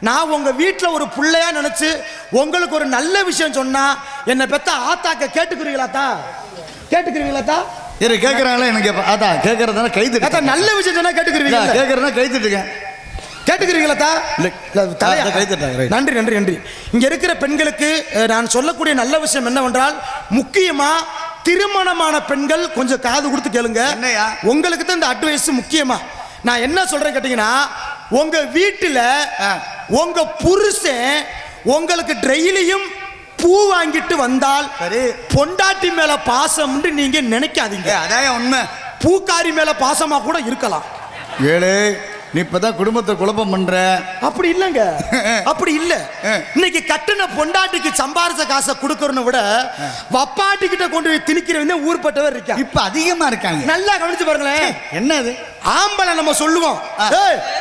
நான் உங்க வீட்டில் ஒரு பிள்ளையா நினைச்சு உங்களுக்கு ஒரு நல்ல விஷயம் சொன்னா என்னை பெத்த ஆத்தாக்க கேட்டுக்கிறீங்களாத்தா? கேட்டுக்கிறீங்களாத்தா? கேட்கறாங்களா? எனக்கு அதான் கேட்கறதான கைது. நல்ல விஷயம் சொன்னா கேட்டுக்கிறீங்க. கேட்கறதா கைத்துட்டுங்க. கேட்டுக்கிறீங்களா? நன்றி நன்றி நன்றி. இங்க இருக்கிற பெண்களுக்கு நான் சொல்லக்கூடிய நல்ல விஷயம் என்னவென்றால், முக்கியமா திருமணமான பெண்கள் கொஞ்சம் காது கொடுத்து கேளுங்க. உங்களுக்கு தான் இந்த அட்வைஸ் முக்கியமா. நான் என்ன சொல்றேன் கேட்டீங்கன்னா, உங்க வீட்டுல உங்க புருஷன் உங்களுக்கு டெய்லியும் பூ வாங்கிட்டு வந்தால் பொண்டாட்டி மேல பாசம் நீங்க நினைக்காதீங்க. அதான் உண்மை. பூக்காரி மேல பாசமா கூட இருக்கலாம். ஏழு நீ இப்பதான் குடும்பத்தை குழப்பம் பண்ற. அப்படி இல்லங்க, அப்படி இல்ல. இன்னைக்கு கட்டுன பொண்டாட்டிக்கு சம்பாரிச்ச காசை கொடுக்கறத விட வப்பாட்டி கிட்ட கொண்டு போய் திணிக்கிறவங்க ஊர்பட்டவர் இருக்கா. இப்ப அதிகமா இருக்காங்க. நல்லா கவனிச்சு பாருங்களேன். என்ன அது? ஆம்பளை நம்ம சொல்லுவோம்,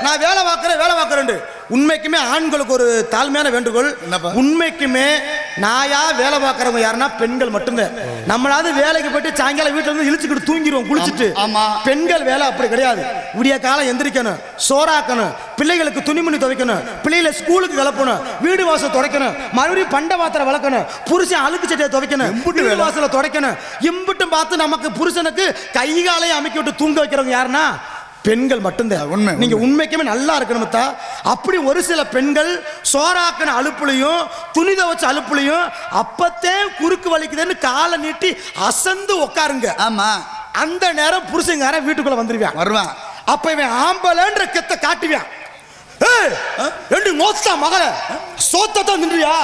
நான் வேலை பார்க்கறேன். உண்மைக்குமே ஆண்களுக்கு ஒரு தாழ்மையான வேண்டுகோள். உண்மைக்குமே நாயா வேலை பார்க்கறவங்க யாருன்னா பெண்கள் மட்டும்தான். நம்மளாவது வேலைக்கு போயிட்டு சாயங்காலம் வீட்டுல இருந்து இழுச்சுக்கிட்டு தூங்கிடுவோம் குளிச்சுட்டு. பெண்கள் வேலை அப்படி கிடையாது. விடிய காலம் எந்திரிக்கணும், சோறாக்கணும், பிள்ளைகளுக்கு துணிமணி துவைக்கணும், பிள்ளைகளை ஸ்கூலுக்கு கிளப்பணும், வீடு வாசல் துடைக்கணும், மறுபடியும் பண்ட பாத்திரம் வளர்க்கணும், புருஷன் அழுக்கு சட்டையை துவைக்கணும், வீடு வாசலை துடைக்கணும். இம்புட்டும் பார்த்து நமக்கு புருஷனுக்கு கை காலையும் அமைக்க விட்டு தூங்க வைக்கிறவங்க யாருன்னா பெண்கள் மட்டும்தான். உண்மை. நீங்க உண்மைக்குமே நல்லா இருக்கணும். அப்படி ஒரு சில பெண்கள் சோறாக்கின அலுப்புலையும் துணி துவைச்ச அலுப்புலையும் அப்பத்தே குறுக்கு வலிக்குதுன்னு காலை நீட்டி அசந்து உட்காருங்க. ஆமா. அந்த நேரம் புருஷங்கார வீட்டுக்குள்ள வந்துருவான், வருவான். அப்ப இவன் ஆம்பளன்ற கெத்த காட்டுவான். ஏய் மோஸ்தா மகள சோத்தத்தை நின்றியா?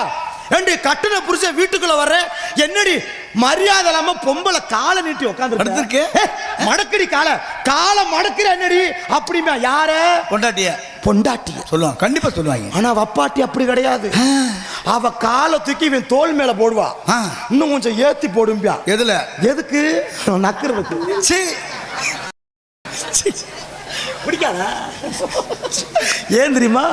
ஏண்டி கட்டுன புருஷன் வீட்டுக்குள்ள வர்ற, என்னடி மரியாதை இல்லாம பொம்பளை காலை நீட்டி உட்கார்ந்து மடக்கடி காலை மடக்கிற என்னடி அப்படிமா? யார? பொண்டாட்டிய சொல்லுவாங்க, கண்டிப்பா சொல்லுவாங்க. ஆனா வப்பாட்டி அப்படி கிடையாது. அவ காலை தூக்கி இவன் தோல் மேல போடுவா, இன்னும் கொஞ்சம் ஏத்தி போடும்பியா. எதுல? எதுக்கு? நக்குறதுக்கு. பிடிக்காதா? ஏன் தெரியுமா?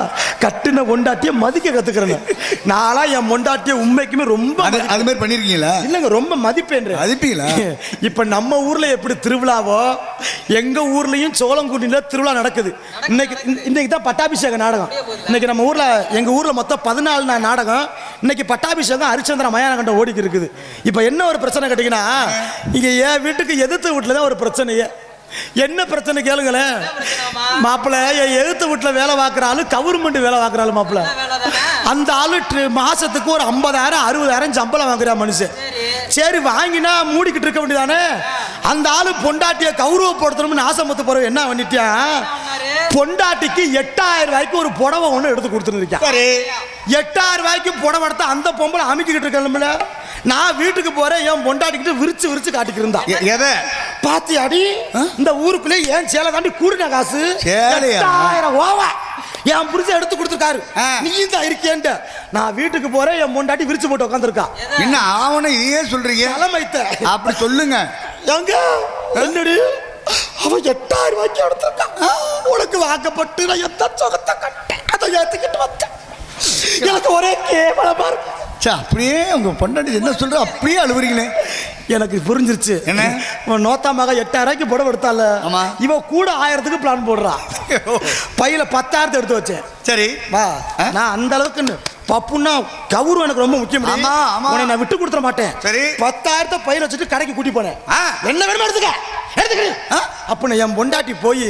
கட்டுன பொண்டாட்டிய மதிக்க கத்துக்கிறேன். நாளா என் பொண்டாட்டிய உண்மைக்குமே ரொம்ப அது மாதிரி பண்ணிருக்கீங்களா? இல்லங்க, ரொம்ப மதிப்பேன். மதிப்பீங்களா? இப்ப நம்ம ஊர்ல எப்படி திருவிழாவோ எங்க ஊர்லயும் சோளங்குடியில திருவிழா நடக்குது. இன்னைக்கு தான் பட்டாபிஷேக நாடகம். இன்னைக்கு நம்ம ஊர்ல, எங்க ஊர்ல மொத்தம் 14 நாடகம். இன்னைக்கு பட்டாபிஷேகம் ஹரிச்சந்திர மயான கண்டம் ஓடிக்கு இருக்குது. இப்ப என்ன ஒரு பிரச்சனை கேட்டீங்கன்னா, இங்க என் வீட்டுக்கு எதிர்த்து வீட்டுல தான் ஒரு பிரச்சனையே. என்ன பிரச்சனை கேளுங்களேன் மாப்பிள்ள. என் எழுத்து வீட்டுல வேலை பார்க்குற ஆளு கவர்மெண்ட் வேலை பார்க்குற ஆளு மாப்பிள்ள. அந்த ஆளு மாசத்துக்கு ஒரு 50,000 60,000 சம்பளம் வாங்குறா மனுஷன். சரி வாங்கினா மூடிக்கிட்டு இருக்க வேண்டியதானே. அந்த ஆளு பொண்டாட்டிய கௌரவப்படுத்தணும்னு ஆசைப்பட்டு போற என்ன பண்ணிட்டியா, பொண்டாட்டிக்கு 8,000 ரூபாய்க்கு ஒரு புடவை ஒண்ணு எடுத்து கொடுத்துருக்கேன். 8,000 ரூபாய்க்கு புடவை எடுத்து அந்த பொம்பளை அமைக்கிட்டு இருக்கல. நான் வீட்டுக்கு போறேன், என் பொண்டாட்டிக்கிட்டு விரிச்சு விரிச்சு காட்டிக்கிட்டு இருந்தா. எதை பாத்தியாடி? இந்த ஊருக்குள்ளே ஏன் சேலை தாண்டி கூடுன காசு 8,000 ஓவா என் புரிச்சு எடுத்து கொடுத்துருக்காரு. நீ தான் இருக்கேன்ட்டு நான் வீட்டுக்கு போறேன், என் பொண்டாட்டி விரிச்சு போட்டு உட்காந்துருக்கா. என்ன ஆவணம் இதையே சொல்றீங்க? தலைமைத்த அப்படி சொல்லுங்க. எங்க என்னடி அவன் 8,000 ரூபாய்க்கு எடுத்திருக்கான். உனக்கு வாக்கப்பட்டு நான் எந்த சொகத்தை கட்டேன், அதை ஏத்துக்கிட்டு வந்தேன். எனக்கு ஒரே கேவலமா இருக்கு. அப்படியே உங்க பொண்டாட்டி என்ன சொல்ற அப்படியே அழுவுறீங்களே. எனக்கு புரிஞ்சிருச்சு. என்ன நோத்தா மக 8,000 ரூபாய்க்கு புடவை எடுத்தால, இவ கூட 1000க்கு பிளான் போடுறா. பையில 10,000 எடுத்து வச்சேன். சரி வா, நான் அந்த அளவுக்கு பப்புன்னா கவுரு எனக்கு ரொம்ப முக்கியம். நான் விட்டு கொடுத்துட மாட்டேன். சரி 10,000 பையில வச்சுட்டு கடைக்கு கூட்டி போனேன். என்ன வேணுமோ எடுத்துக்க. அப்ப என் பொண்டாட்டி போய்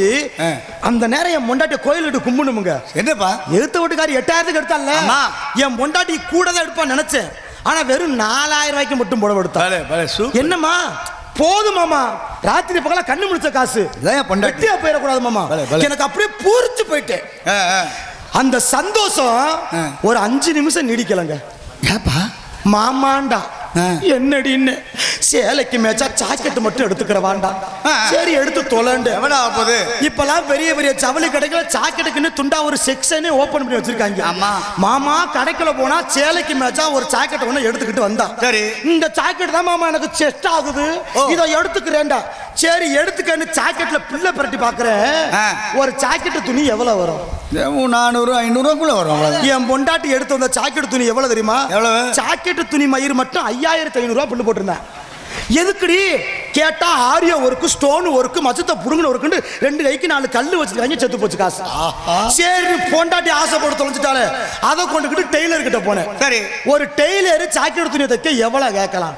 அந்த நேரம் என் பொண்டாட்டி கோயிலுக்கு கும்பிடணுமுங்க. என்னப்பா எழுத்து வீட்டுக்காரி 8,000க்கு எடுத்தால, என் பொண்டாட்டி கூட தான் எடுப்பான்னு நினைச்சேன். ஆனா வெறும் 4,000 ரூபாய்க்கு மட்டும் புடவை எடுத்தா. என்னம்மா போதும் மாமா, ராத்திரி பகல கண்ணு முடிச்ச காசு இதான் பொண்டாட்டி. வெட்டியா போயிடக்கூடாது மாமா. எனக்கு அப்படியே பூரிச்சு போயிட்டேன். அந்த சந்தோஷம் ஒரு 5 நிமிஷம் நீடிக்கலங்க. ஏப்பா மாமாண்டா என்னடின்னு சேலைக்கு மேட்சா ஜாக்கெட் மட்டும் எடுத்துக்கிற வேண்டாம். சரி எடுத்து தொலைண்டு. எவடா போகுது? இப்பெல்லாம் பெரிய பெரிய ஜவுளி கடைகளை ஜாக்கெட்டுக்குன்னு துண்டா ஒரு செக்ஷனே ஓபன் பண்ணி வச்சிருக்காங்க. மாமா கடைக்குள்ள போனா சேலைக்கு மேட்சா ஒரு ஜாக்கெட் ஒண்ணு எடுத்துக்கிட்டு வந்தா. சரி இந்த ஜாக்கெட் தான் மாமா எனக்கு செஸ்ட் ஆகுது, இதை எடுத்துக்கிறேன்டா. சரி எடுத்துக்கன்னு ஜாக்கெட்ல பிள்ளை பரட்டி பாக்குறேன். ஒரு ஜாக்கெட் துணி எவ்வளவு வரும்? 400-500 வரும். என் பொண்டாட்டி எடுத்து வந்த ஜாக்கெட் துணி எவ்வளவு தெரியுமா? எவ்வளவு? ஜாக்கெட் துணி மயிர் மட்டும் 5500 பில்லு போட்டிருந்தேன். எதுக்குடி கேட்டா ஆரிய ஒர்க்கு, ஸ்டோன் ஒர்க்கு, மச்சத்தை புடுங்கின ஒர்க்குன்னு 2 கைக்கு 4 கல்லு வச்சிருக்காங்க. செத்து போச்சு காசு. சரி பொண்டாட்டி ஆசைப்பட்டு தொலைஞ்சிட்டாலே அதை கொண்டுக்கிட்டு டெய்லர் கிட்ட போனேன். சரி ஒரு டெய்லர் ஜாக்கெட் துணி தைக்க எவ்வளவு கேட்கலாம்?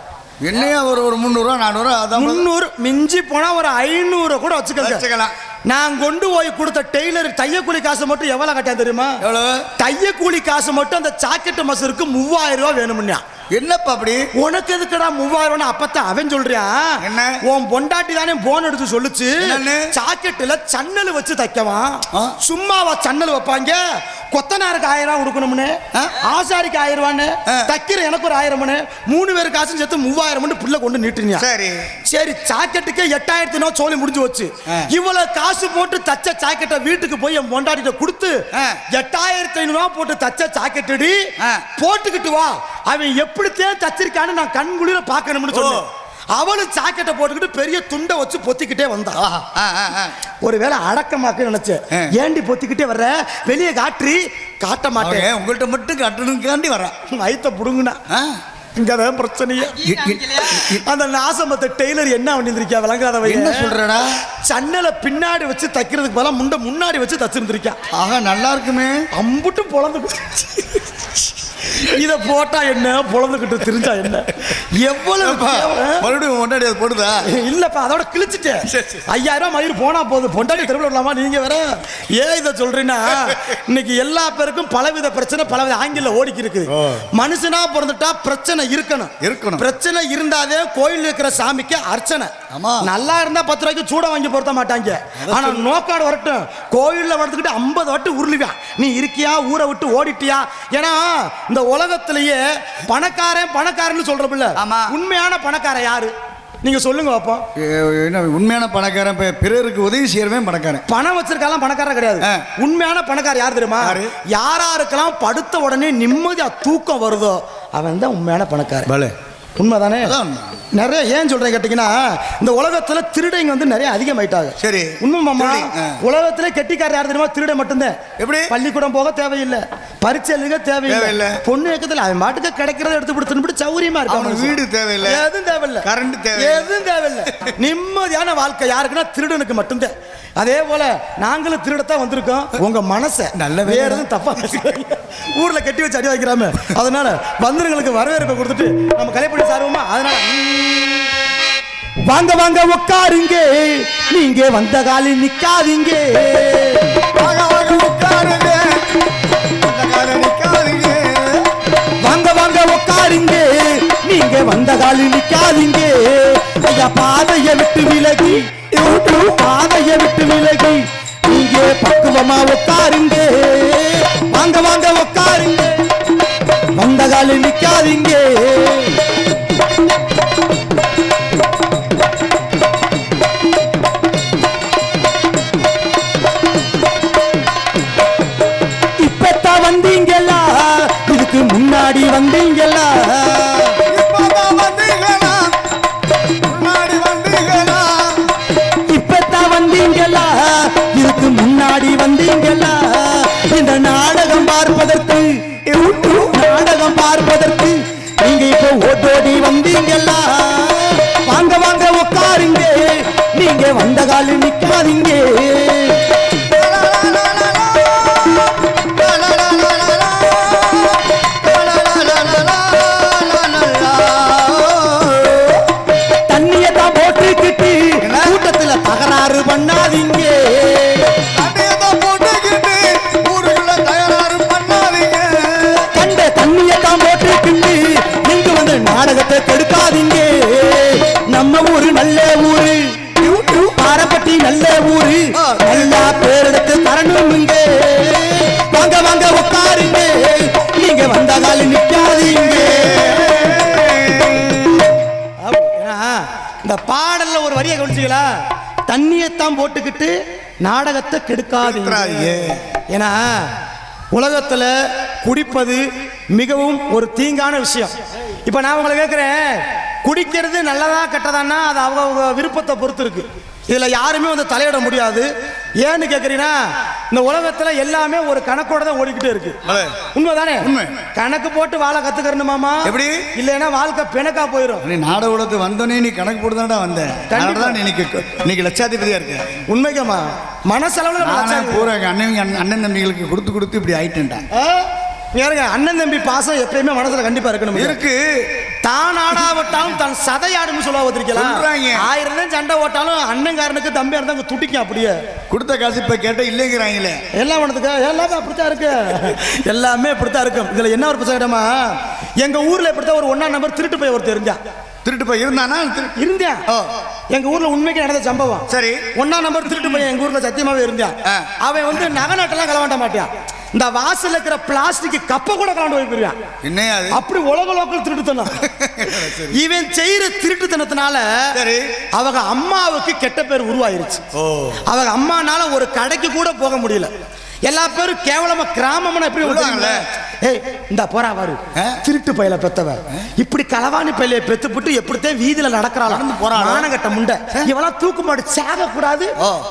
என்னையா ஒரு 300-400? அதான் 300 மிஞ்சி போனா ஒரு 500 கூட வச்சுக்கலாம். நான் கொண்டு போய் கொடுத்த டெய்லர் தையக்கூலி காசு மட்டும் எவ்வளவு கட்டியா தெரியுமா? எவ்வளவு? தையக்கூலி காசு மட்டும் அந்த ஜாக்கெட் மசருக்கு 3000 ரூபாய் வேணும்னா. என்னப்பா அப்படி? உனக்கு எதுக்குடா 3000? அப்பத்தான் அவன் சொல்றான். என்ன? உன் பொண்டாட்டி தானே போன் எடுத்து சொல்லுச்சு, ஜாக்கெட்ல சன்னல் வச்சு தைக்கவா. சும்மாவா சன்னல் வைப்பாங்க? கொத்தனாருக்கு 1000 ரூபாய் கொடுக்கணும்னு, ஆசாரிக்கு 1000 ரூபான்னு, தைக்கிற எனக்கு ஒரு 1000. 3 பேர் காசு சேர்த்து 3000 புள்ள கொண்டு நீட்டுனியா. சரி சரி ஜாக்கெட்டுக்கு 8000 சோழி முடிஞ்சு வச்சு இவ்வளவு காசு போட்டு தச்ச ஜாக்கெட்டை வீட்டுக்கு போய் என் பொண்டாட்டிட்ட கொடுத்து 8500 போட்டு தச்ச ஜாக்கெட்டடி போட்டுக்கிட்டு வா, அவன் எப்படித்தான் தச்சிருக்கான்னு நான் கண்குளிர பார்க்கணும்னு சொன்னேன். அவளும் ஜாக்கெட்டை போட்டுக்கிட்டு பெரிய துண்டை வச்சு பொத்திக்கிட்டே வந்தா. ஒருவேளை அடக்கமாக்க நினைச்சேன். ஏண்டி பொத்திக்கிட்டே வர்ற? வெளியே காட்ட மாட்டேன். உங்கள்கிட்ட மட்டும் கட்டணுக்காண்டி வர ஐத்த புடுங்குனா இங்கதான் பிரச்சனையே. அந்த நாசமத்த டெய்லர் என்ன பண்ணிருக்கா விளங்காதவ? என்ன சொல்றடா? சன்னலை பின்னாடி வச்சு தைக்கிறதுக்கு பதிலா முண்டை முன்னாடி வச்சு தச்சிருந்திருக்கா. ஆக நல்லா இருக்குமே. அம்புட்டு பொழந்து இத போட்டா என்ன, பொழந்துகிட்டு தெரிஞ்சா என்ன? எவ்வளவு மறுபடியும் பொண்டாடி அது போடுதா? இல்லப்பா அதோட கிழிச்சிட்டேன். 5000 மயிர் போனா போதும், பொண்டாடி தெருவில் விடலாமா? நீங்க வேற ஏன் இதை சொல்றீங்கன்னா, இன்னைக்கு எல்லா பேருக்கும் பலவித பிரச்சனை, பலவித ஆங்கில ஓடிக்கி இருக்கு. மனுஷனா பிறந்துட்டா பிரச்சனை இருக்கணும். பிரச்சனை இருந்தாதே கோயில் இருக்கிற சாமிக்கு அர்ச்சனை. நல்லா இருந்தா 10 ரூபாய்க்கு சூட வாங்கி பொருத்த மாட்டாங்க. ஆனா நோக்காடு வரட்டும், கோயில்ல வரதுக்கிட்டு 50 வாட்டி உருளுவியா. நீ இருக்கியா, ஊரை விட்டு ஓடிட்டியா? ஏன்னா இந்த உலகத்திலேயே பணக்காரன்னு சொல்றப்பில்ல, உண்மையான பணக்காரன் யாரு? நீங்க சொல்லுங்க பாப்போம். உண்மையான பணக்காரன் பிறருக்கு உதவி செய்யறவன் பணக்காரன். பணம் வச்சிருக்கலாம் பணக்காரன் கிடையாது. உண்மையான பணக்காரன் யார் தெரியுமா? யாராருக்கெல்லாம் படுத்த உடனே நிம்மதியா தூக்கம் வருதோ அவன் தான் உண்மையான பணக்காரன். உண்மைதானே? நிறைய ஏன் சொல்றேன் கேட்டீங்கன்னா, இந்த உலகத்துல திருடைங்க வந்து நிறைய அதிகமாயிட்டாங்க. சரி உண்மை மாமா. உலகத்துல கெட்டிக்காரர் யார் தெரியுமா? திருட மட்டும்தான். எப்படி? பள்ளிக்கூடம் போக தேவையில்லை, பரீட்சை எழுத தேவையில்லை, பொண்ணு வைக்கத்துல அவன் மாட்டுக்கு கிடைக்கிறத எடுத்து கொடுத்து சௌரியமா இருக்கு. வீடு தேவையில்லை, எதுவும் தேவையில்லை, கரண்ட் தேவை, எதுவும் தேவையில்லை. நிம்மதியான வாழ்க்கை யாருக்குன்னா திருடனுக்கு மட்டும்தான். அதே போல நாங்களும் திருடத்தான் வந்திருக்கோம். உங்க மனசை நல்ல வேற எதுவும் தப்பா ஊர்ல கட்டி வச்சு அடி வைக்கிறாம, அதனால வந்தவங்களுக்கு வரவேற்பை கொடுத்துட்டு நம்ம கலைப்படி சாருவோமா. அதனால வாங்க வாங்க உட்காருங்க, நீங்க வந்த காலில் நிக்காதீங்க. வாங்க வாங்க உட்காருங்க, நீங்க வந்த காலில் நிக்காதீங்க. ஐயா பாதையை விட்டு விலகி, பாதையை விட்டு விலகி நீங்க பக்குவமா உட்காருங்க. வாங்க வாங்க உட்காருங்க, வந்த காலில் நிக்காதீங்க. இப்பத்தான் வந்தீங்களா, இதுக்கு முன்னாடி வந்தீங்களா? இதுக்கு முன்னாடி வந்தீங்களா? இந்த நாடகம் பார்ப்பதற்கு நீங்க இப்ப ஓட்டோடி வந்தீங்களா? வாங்க வாங்க உட்காருங்க, நீங்க வந்த காலில் நிக்காதீங்க. தண்ணியை தான் போட்டுக்கிட்டு கூட்டத்துல தகராறு பண்ணாதீங்க. கண்ட தண்ணியை தான் போட்டுக்கிட்டு நீங்க வந்து நாடகத்தை கெடுக்காதீங்க. நம்ம ஊரு நல்ல நல்லா பேர் எடுத்து தரணுங்க. வாங்க வாங்க உட்காருங்க, நீங்க வந்த கால நிக்காதீங்க. இந்த பாடல்ல ஒரு வரியை கவனிச்சீங்களா? தண்ணியத்தான் போட்டுக்கிட்டு நாடகத்தை கெடுக்காதீங்க. ஏன்னா உலகத்துல குடிப்பது மிகவும் ஒரு தீங்கான விஷயம். இப்ப நான் உங்களை கேட்கிறேன், குடிக்கிறது நல்லதா கெட்டதான்னா அது அவங்க விருப்பத்தை பொறுத்து இருக்கு. இதுல யாருமே வந்து தலையிட முடியாது. ஏன்னு கேக்குறீங்கன்னா, இந்த உலகத்துல எல்லாமே ஒரு கணக்கோட தான் ஓடிக்கிட்டே இருக்கு. உண்மைதானே? கணக்கு போட்டு வாழ கத்துக்கணும் மாமா. எப்படி இல்லைன்னா வாழ்க்கை பிணக்கா போயிடும். நீ நாடகத்துக்கு வந்தோடனே நீ கணக்கு போட்டு தான்டா வந்தேன். இன்னைக்கு லட்சாதிபதியா இருக்கு. உண்மைக்குமா மனசளவுல பூரா அண்ணன் தம்பிகளுக்கு கொடுத்து இப்படி ஆயிட்டேன்டா. அண்ணன் தம்பி பாசம் எப்பயுமே மனசுல கண்டிப்பா இருக்கணும். இருக்கு. தான் ஆடாவிட்டாலும் தன் சதையாடுன்னு சொல்ல வந்திருக்கலாம். 1000 தான் சண்டை ஓட்டாலும் அண்ணன்காரனுக்கு தம்பியா இருந்தா துடிக்கும். அப்படியே கொடுத்த காசு இப்ப கேட்ட இல்லைங்கிறாங்களே. எல்லாம் பண்ணதுக்கு எல்லாமே அப்படித்தான் இருக்கு. எல்லாமே அப்படித்தான் இருக்கும். இதுல என்ன ஒரு பிரச்சனைமா, எங்க ஊர்ல இப்படித்தான் ஒரு 1ஆம் நம்பர் திருட்டு போய் ஒருத்தர் இருந்தா. திருட்டு போய் இருந்தானா? இருந்தேன். எங்க ஊர்ல உண்மைக்கு நடந்த சம்பவம். சரி. 1ஆம் நம்பர் திருட்டு போய் எங்க ஊர்ல சத்தியமாவே இருந்தா. அவன் வந்து நகை நட்டெல்லாம் களவாண்ட மாட்டான். இந்த வாசல்ல இருக்கிற பிளாஸ்டிக் கப்ப கூட கலந்து போயிருக்கான். என்னையா அது? அப்படி உலக லோக்கல் திருட்டுத்தனம். இவன் செய்யற திருட்டுத்தனத்தினால அவங்க அம்மாவுக்கு கெட்ட பேர் உருவாயிருச்சு. அவங்க அம்மானால ஒரு கடைக்கு கூட போக முடியல. எல்லா பேரும் கேவலமா கிராமம்னு எப்படி விடுவாங்கல்ல. ஏய் இந்த போறா வாரு, திருட்டு பையில பெத்தவ இப்படி களவாணி பையில பெத்துப்பட்டு எப்படித்தான் வீதியில நடக்கிறாள் மானகட்ட முண்டை. இவெல்லாம் தூக்கு மாட்டு சாக கூடாது,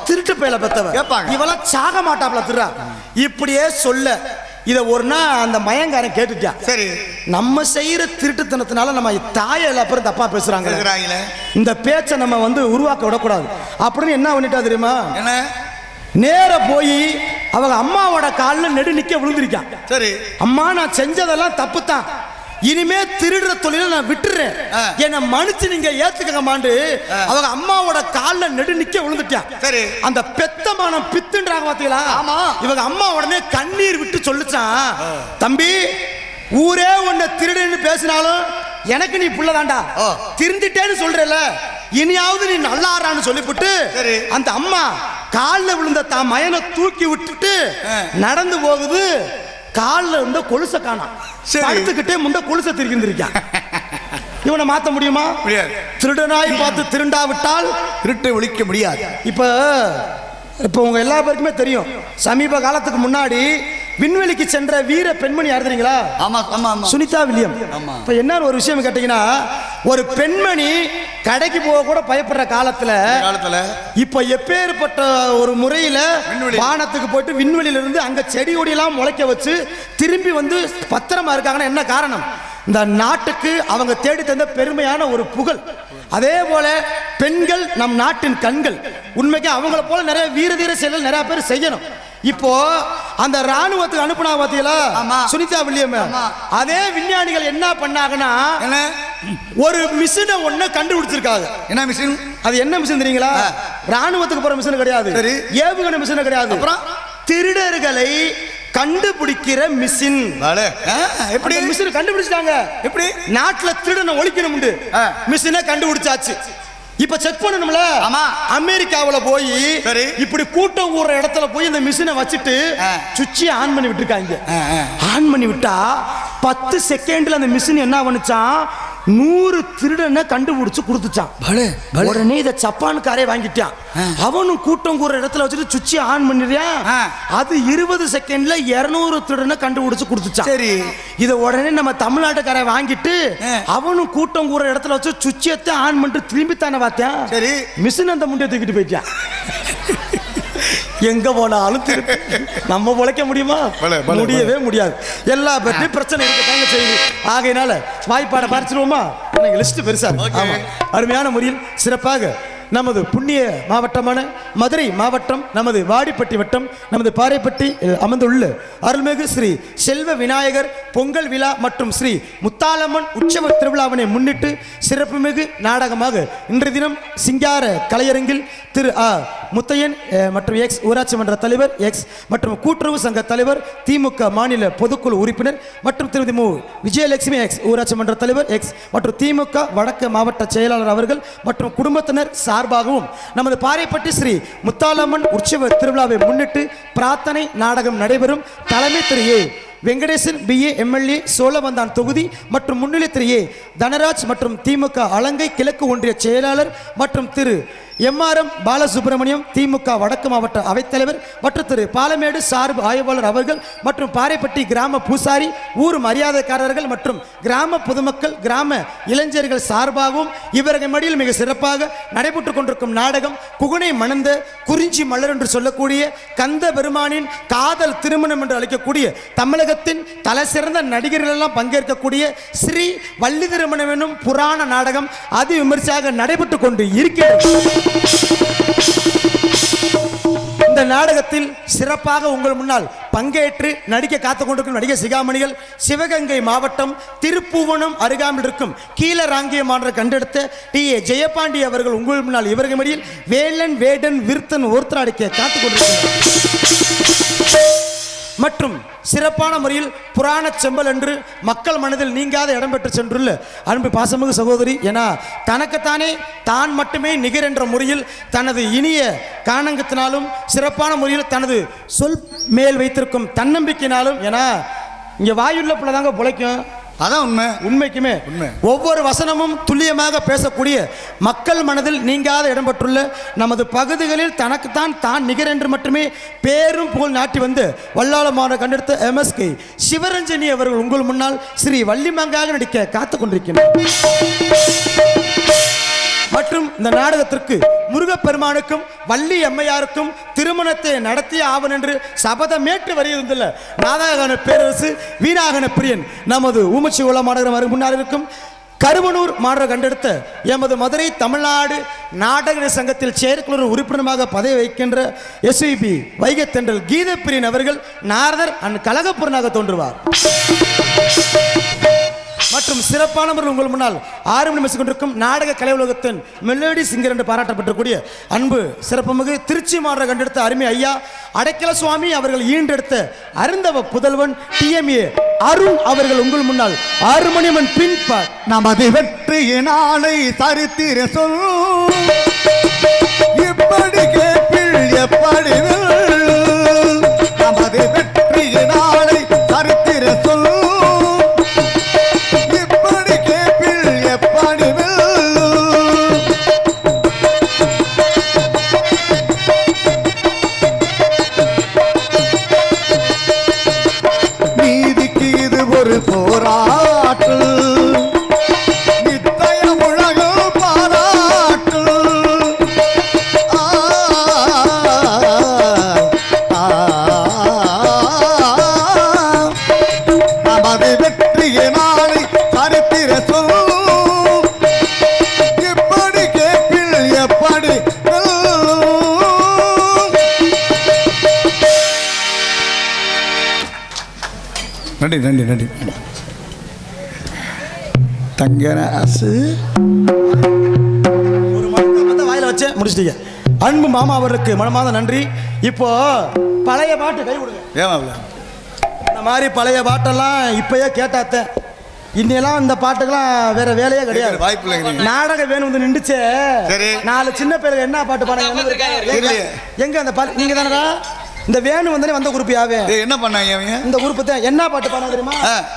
திருட்டு பையில பெத்தவ இவெல்லாம் சாக மாட்டாப்ல திருடா. இப்படியே சொல்ல இத ஒரு நாள் அந்த மயங்காரன் கேட்டுட்டான். சரி, நம்ம செய்யற திருட்டுத்தனத்தினால நம்ம தாயை எல்லா பேரும் தப்பா பேசுறாங்க. இந்த பேச்சை நம்ம வந்து உருவாக்க விடக்கூடாது அப்படின்னு என்ன பண்ணிட்டா தெரியுமா? என்ன நேர போய் அவங்க அம்மாவோட காலில் நெடு நிக்க விழுந்திருக்கான். சரி, அம்மா நான் செஞ்சதெல்லாம் தப்பு தான், இனிமே திருடுற தொழில நான் விட்டுறேன், என்ன மன்னிச்சு நீங்க ஏத்துக்கமாண்டு அவங்க அம்மாவோட காலில் நெடு நிக்க விழுந்துட்டான். சரி, அந்த பெத்தமானம் பித்துன்றாங்க பாத்தீங்களா? ஆமா. இவங்க அம்மா உடனே கண்ணீர் விட்டு சொல்லுச்சான், தம்பி ஊரே உன்னை திருடுன்னு பேசினாலும் எனக்கு நீ புள்ளதாண்டா, திருந்திட்டேன்னு சொல்றல, இனியாவது நீ நல்லாறான்னு சொல்லிவிட்டு அந்த அம்மா காலில் விழுந்த தான் மயனை தூக்கி விட்டுட்டு நடந்து போகுது. காலில் இருந்த கொலுசை காணாம். படுத்துக்கிட்டே முண்ட கொலுசை திருக்கிந்திருக்கான். இவனை மாத்த முடியுமா? திருடனாய் பார்த்து திருண்டாவிட்டால் திருட்டை ஒழிக்க முடியாது. இப்போ உங்க எல்லா பேருக்குமே தெரியும், சமீப காலத்துக்கு முன்னாடி விண்வெளிக்கு சென்ற வீர பெண்மணி யார் தெரியுங்களா? ஆமா ஆமா, சுனிதா வில்லியம். இப்ப என்ன ஒரு விஷயம் கேட்டீங்கன்னா, ஒரு பெண்மணி கடைக்கு போக கூட பயப்படுற காலத்துல இப்ப எப்பேற்பட்ட ஒரு முறையில வானத்துக்கு போயிட்டு விண்வெளியில இருந்து அங்க செடி கொடியெல்லாம் முளைக்க வச்சு திரும்பி வந்து பத்திரமா இருக்காங்கன்னா என்ன காரணம்? இந்த நாட்டுக்கு அவங்க தேடி தந்த பெருமையான ஒரு புகழ். அதே போல பெண்கள் நம் நாட்டின் கண்கள். உண்மைக்கு அவங்கள போல நிறைய வீர தீர செயல் நிறைய பேர் செய்யணும். இப்போ அந்த ராணுவத்துக்கு அனுப்புனா பாத்தீங்களா சுனிதா வில்லியம், அதே விஞ்ஞானிகள் என்ன பண்ணாங்கன்னா ஒரு மிஷினை ஒண்ணு கண்டுபிடிச்சிருக்காங்க. என்ன மிஷின்? அது என்ன மிஷின் தெரியுங்களா? ராணுவத்துக்கு போற மிஷின் கிடையாது, ஏவுகணை மிஷின் கிடையாது, அப்புறம் திருடர்களை கண்டுபிடிக்கிற மிஷின். எப்படி மிஷின் கண்டுபிடிச்சிட்டாங்க? எப்படி நாட்டுல திருடனை ஒழிக்கணும் மிஷினை கண்டுபிடிச்சாச்சு. இப்ப செக் பண்ணணும்ல. அமெரிக்காவுல போய் இப்படி கூட்டம் கூடுற இடத்துல போய் இந்த மிஷினை வச்சுட்டு சுவிட்சை ஆன் பண்ணி விட்டுருக்காங்க. ஆன் பண்ணி விட்டா 10 செகண்ட்ல அந்த மிஷின் என்ன பண்ணுச்சான், 100 திருடனை கண்டுபிடிச்சு கொடுத்துச்சான். உடனே இதை ஜப்பான்காரே வாங்கிட்டான். அவனும் கூட்டம் கூற இடத்துல வச்சுட்டு சுவிட்சை ஆன் பண்ணிடுறான். அது 20 செகண்ட்ல 200 திருடனை கண்டுபிடிச்சு கொடுத்துச்சான். சரி, இதை உடனே நம்ம தமிழ்நாட்டுக்காரை வாங்கிட்டு அவனும் கூட்டம் கூற இடத்துல வச்சு சுவிட்சத்தை ஆன் பண்ணிட்டு திரும்பி தானே பார்த்தேன். சரி, மிஷின் அந்த முண்டியை தூக்கிட்டு போயிட்டான். எங்க போனாலும் நம்ம உழைக்க முடியுமா? முடியவே முடியாது. எல்லா பற்றியும் பிரச்சனை இருக்கத்தாங்க செய்யுது. ஆகையினால வாய்ப்பாட பறிச்சிருவோமா? லிஸ்ட் பெருசா இருக்கு. அருமையான முறையில் சிறப்பாக நமது புண்ணிய மாவட்டமான மதுரை மாவட்டம், நமது வாடிப்பட்டி வட்டம், நமது பாறைப்பட்டி அமர்ந்துள்ள அருள்மிகு ஸ்ரீ செல்வ விநாயகர் பொங்கல் விழா மற்றும் ஸ்ரீ முத்தாலம்மன் உற்சவ திருவிழாவினை முன்னிட்டு சிறப்புமிகு நாடகமாக இன்றைய தினம் சிங்கார கலையரங்கில் திரு முத்தையன் மற்றும் எக்ஸ் ஊராட்சி மன்ற தலைவர் எக்ஸ் மற்றும் கூட்டுறவு சங்க தலைவர் திமுக மாநில பொதுக்குழு உறுப்பினர் மற்றும் திருமதி மு விஜயலட்சுமி எக்ஸ் ஊராட்சி மன்ற தலைவர் எக்ஸ் மற்றும் திமுக வடக்கு மாவட்ட செயலாளர் அவர்கள் மற்றும் குடும்பத்தினர் சார்பாகவும் நமது பாறைப்பட்டி ஸ்ரீ முத்தாலம்மன் உற்சவ திருவிழாவை முன்னிட்டு பிரார்த்தனை நாடகம் நடைபெறும். தலைமை திரு ஏ வெங்கடேசன் BA MLA சோழவந்தான் தொகுதி மற்றும் முன்னிலை திரு ஏ தனராஜ் மற்றும் திமுக அலங்கை கிழக்கு ஒன்றிய செயலாளர் மற்றும் திரு MRM பாலசுப்ரமணியம் திமுக வடக்கு மாவட்ட அவைத்தலைவர் மற்றும் திரு பாலமேடு சார்பு ஆய்வாளர் அவர்கள் மற்றும் பாறைப்பட்டி கிராம பூசாரி ஊர் மரியாதைக்காரர்கள் மற்றும் கிராம பொதுமக்கள் கிராம இளைஞர்கள் சார்பாகவும் இவர்கள் மடியில் மிக சிறப்பாக நடைபெற்று கொண்டிருக்கும் நாடகம் குகுனை மணந்த குறிஞ்சி மலர் என்று சொல்லக்கூடிய கந்த பெருமானின் காதல் திருமணம் என்று அழைக்கக்கூடிய தமிழகத்தின் தலை சிறந்த நடிகர்கள் எல்லாம் பங்கேற்கக்கூடிய ஸ்ரீ வள்ளி திருமணம் என்னும் புராண நாடகம் அதி விமர்சையாக நடைபெற்று கொண்டு இருக்கிறது. இந்த நாடகத்தில் சிறப்பாக உங்கள் முன்னால் பங்கேற்று நடிக்க காத்துக் கொண்டிருக்கும் நடிகை சிகாமணிகள் சிவகங்கை மாவட்டம் திருப்புவனம் அருகாமையில் இருக்கும் கீழராங்கியமான கண்டெடுத்த TA ஜெயபாண்டி அவர்கள் உங்கள் முன்னால் இவர்கள் மடியில் வேலன் வேடன் விருத்தன் ஒருத்தர் அடிக்க காத்துக் கொண்டிருக்கிறார் மற்றும் சிறப்பான முறையில் புராண செம்பல் என்று மக்கள் மனதில் நீங்காத இடம்பெற்று சென்றுள்ள அன்பு பாசமிகு சகோதரி என தனக்குத்தானே தான் மட்டுமே நிகர் என்ற முறையில் தனது இனிய காரணத்தினாலும் சிறப்பான முறையில் தனது சொல் மேல் வைத்திருக்கும் தன்னம்பிக்கையினாலும் என இங்கே வாயுள்ள பிள்ளை தாங்க பிழைக்கும். அதான் உண்மை. உண்மைக்குமே உண்மை. ஒவ்வொரு வசனமும் துல்லியமாக பேசக்கூடிய மக்கள் மனதில் நீங்காத இடம்பெற்றுள்ள நமது பகுதிகளில் தனக்குத்தான் தான் நிகர் என்று மட்டுமே பேரும் புகழ் நாட்டி வந்து வல்லாளமான கண்டெடுத்த MSK சிவரஞ்சனி அவர்கள் உங்கள் முன்னால் ஸ்ரீ வள்ளிமங்காக நடிக்க காத்துக் கொண்டிருக்கின்றனர். மற்றும் இந்த நாடகத்திற்கு முருகப்பெருமானுக்கும் வள்ளி அம்மையாருக்கும் திருமணத்தை நடத்திய ஆவன் என்று சபதமேற்று வருகின்ற நாதகான பேரரசு வீணாகன பிரியன் நமது ஊமச்சி உலா மாநகரம் முன்னால் இருக்கும் கருவனூர் மாநகர கண்டெடுத்த எமது மதுரை தமிழ்நாடு நாடக சங்கத்தில் செயற்குழு உறுப்பினராக பதவி வகிக்கின்ற SVP வைகத்தென்றல் கீதப்பிரியன் அவர்கள் நாரதர் அண்ட் கழகப்புறனாக தோன்றுவார். மற்றும் சிறப்பானவர்கள் உங்கள் முன்னால் 6 மணி பேசிக் கொண்டிருக்கும் நாடக கலை உலகத்தின் மெலோடி சிங்கர் என்று பாராட்டப்பட்டிருக்கூடிய அன்பு சிறப்புமிகு திருச்சி மாநகர கண்டெடுத்த அருமை ஐயா அடைக்கல சுவாமி அவர்கள் ஈண்டெடுத்த அருந்தவ புதல்வன் TMA அருண் அவர்கள் உங்கள் முன்னால் 6 மணி மண் பின்பார் நமது வெற்றியினாலை சரித்திர சொல் இப்படி கேப்பில் எப்படி நமது வெற்றியினாலை சரித்திர சொல் நன்றி நன்றி நன்றி. தங்கராசு ஒரு மணி வாயில வச்சு முடிச்சிட்டீங்க. அன்பு மாமா அவருக்கு மனமாத நன்றி. இப்போ பழைய பாட்டு கை கொடுங்க. ஏமாப்ல இந்த மாதிரி பழைய பாட்டெல்லாம் இப்பயே கேட்டாத்தேன். இன்னெல்லாம் இந்த பாட்டுக்கெல்லாம் வேற வேலையே கிடையாது. வாய்ப்பு இல்லைங்க. நாடகம் வேணும் வந்து நின்றுச்சு. சரி 4 சின்ன பேருக்கு என்ன பாட்டு பாடுங்க. எங்க அந்த பாட்டு நீங்க தானடா இந்த வேணு வந்தனே வந்த குரூப் யாவே என்ன பண்ணாங்க அவங்க இந்த குரூப் தான் என்ன பாட்டு பாடுங்க தெரியுமா?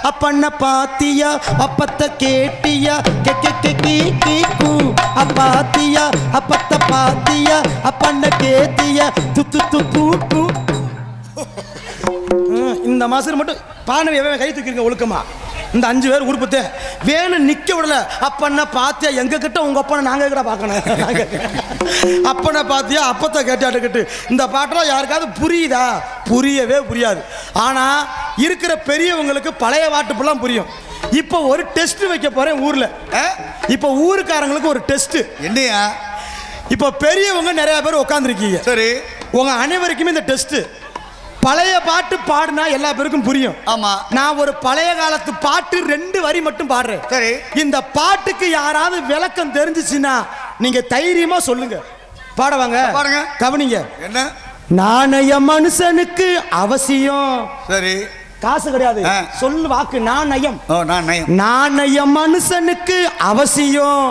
அப்பண்ண பாத்தியா அப்பத்த கேட்டியா கேக்கு அப்பாத்தியா அப்பத்த பாத்தியா அப்பண்ண கேத்தியா துத்து பூ. இந்த மாசம் மட்டும் பானவை கை தூக்கிருங்க ஒழுக்கமா. இந்த 5 பேர் உருப்பத்தே வேணும் நிக்க விடல. அப்பன்னா பாத்தியா எங்க கிட்ட உங்க அப்பனை நாங்க கிட்ட பார்க்கணும். அப்பனை பாத்தியா அப்பத்தை கேட்டாட்டுக்கிட்டு இந்த பாட்டெல்லாம் யாருக்காவது புரியுதா? புரியவே புரியாது. ஆனா இருக்கிற பெரியவங்களுக்கு பழைய பாட்டுப்பெல்லாம் புரியும். இப்போ ஒரு டெஸ்ட் வைக்க போறேன் ஊர்ல. இப்போ ஊருக்காரங்களுக்கு ஒரு டெஸ்ட். என்னையா? இப்போ பெரியவங்க நிறைய பேர் உட்காந்துருக்கீங்க. சரி உங்க அனைவருக்குமே இந்த டெஸ்ட். பழைய பாட்டு பாடுனா எல்லா பேருக்கும் புரியும். ஆமா. நான் ஒரு பழைய காலத்து பாட்டு 2 வரி மட்டும் பாடுறேன். சரி. இந்த பாட்டுக்கு யாராவது விளக்கம் தெரிஞ்சிச்சுன்னா நீங்க தைரியமா சொல்லுங்க. பாடுவாங்க. பாருங்க. கவனிங்க. என்ன? நாணய மனுஷனுக்கு அவசியம். சரி. காசு கிடையாது. சொல்லு வாக்கு நாணயம். நாணயம். நாணய மனுஷனுக்கு அவசியம்.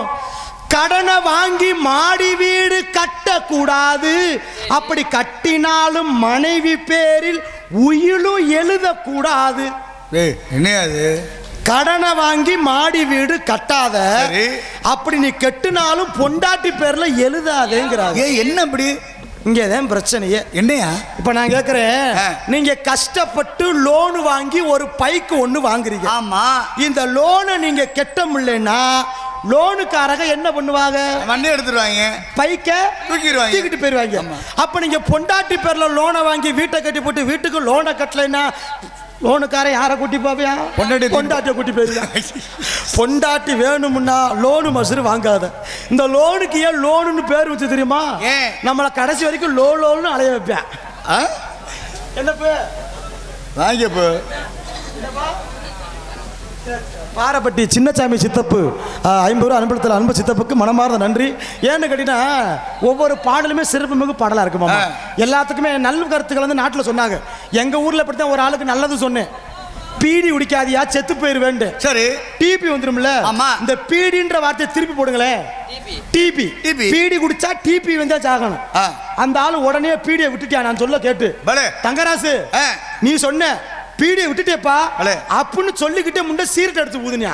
கடனை வாங்கி மாடி வீடு கட்டக்கூடாது, அப்படி கட்டினாலும் மனைவி பேரில் உயிலும் எழுதக்கூடாது. என்னையாது? கடனை வாங்கி மாடி வீடு கட்டாத, அப்படி நீ கட்டினாலும் பொண்டாட்டி பேர்ல எழுதாதேங்கிறாங்க. என்ன அப்படி? இங்கதான் பிரச்சனையே. என்னையா? இப்ப நான் கேக்குறேன், நீங்க கஷ்டப்பட்டு லோன் வாங்கி ஒரு பைக்கு ஒண்ணு வாங்குறீங்க. ஆமா. இந்த லோனை நீங்க கட்ட முடியலன்னா லோனுக்காரங்க என்ன பண்ணுவாங்க? வண்டி எடுத்துருவாங்க, பைக்க தூக்கிட்டு போயிருவாங்க. அப்ப நீங்க பொண்டாட்டி பேர்ல லோனை வாங்கி வீட்டை கட்டி போட்டு வீட்டுக்கு லோனை கட்டலைன்னா லோனுக்காரன் யாரை கூட்டி போவியா? பொண்டாட்டியை கூட்டி போயிருக்கான். பொண்டாட்டி வேணும்னா லோனு மசூரு வாங்காத. இந்த லோனுக்கு ஏன் லோனுன்னு பேர் வச்சு தெரியுமா? நம்மளை கடைசி வரைக்கும் லோன்னு அலைய வைப்பேன். என்னப்ப வாங்கிப்போ பாரப்பட்டி சின்னசாமி சித்தப்பு 50 ரூபா அனுபவத்தில் அன்பு சித்தப்புக்கு மனமார்ந்த நன்றி. ஏன்னு கேட்டீங்கன்னா ஒவ்வொரு பாடலுமே சிறப்பு மிகு பாடலாக இருக்குமா. எல்லாத்துக்குமே நல்ல கருத்துக்கள் வந்து நாட்டில் சொன்னாங்க. எங்கள் ஊரில் இப்படி தான் ஒரு ஆளுக்கு நல்லது சொன்னேன், பீடி குடிக்காதியா செத்து போயிருவேன். சரி, டிபி வந்துரும்ல. இந்த பீடின்ற வார்த்தையை திருப்பி போடுங்களேன். டிபி, பீடி குடிச்சா டிபி வந்தா சாகணும். அந்த ஆளு உடனே பீடியை விட்டுட்டியா நான் சொல்ல கேட்டு, தங்கராசு நீ சொன்ன பீடியை விட்டுட்டேப்பா அப்படின்னு சொல்லிக்கிட்டே முண்டை சீரட் எடுத்து ஊதுனியா.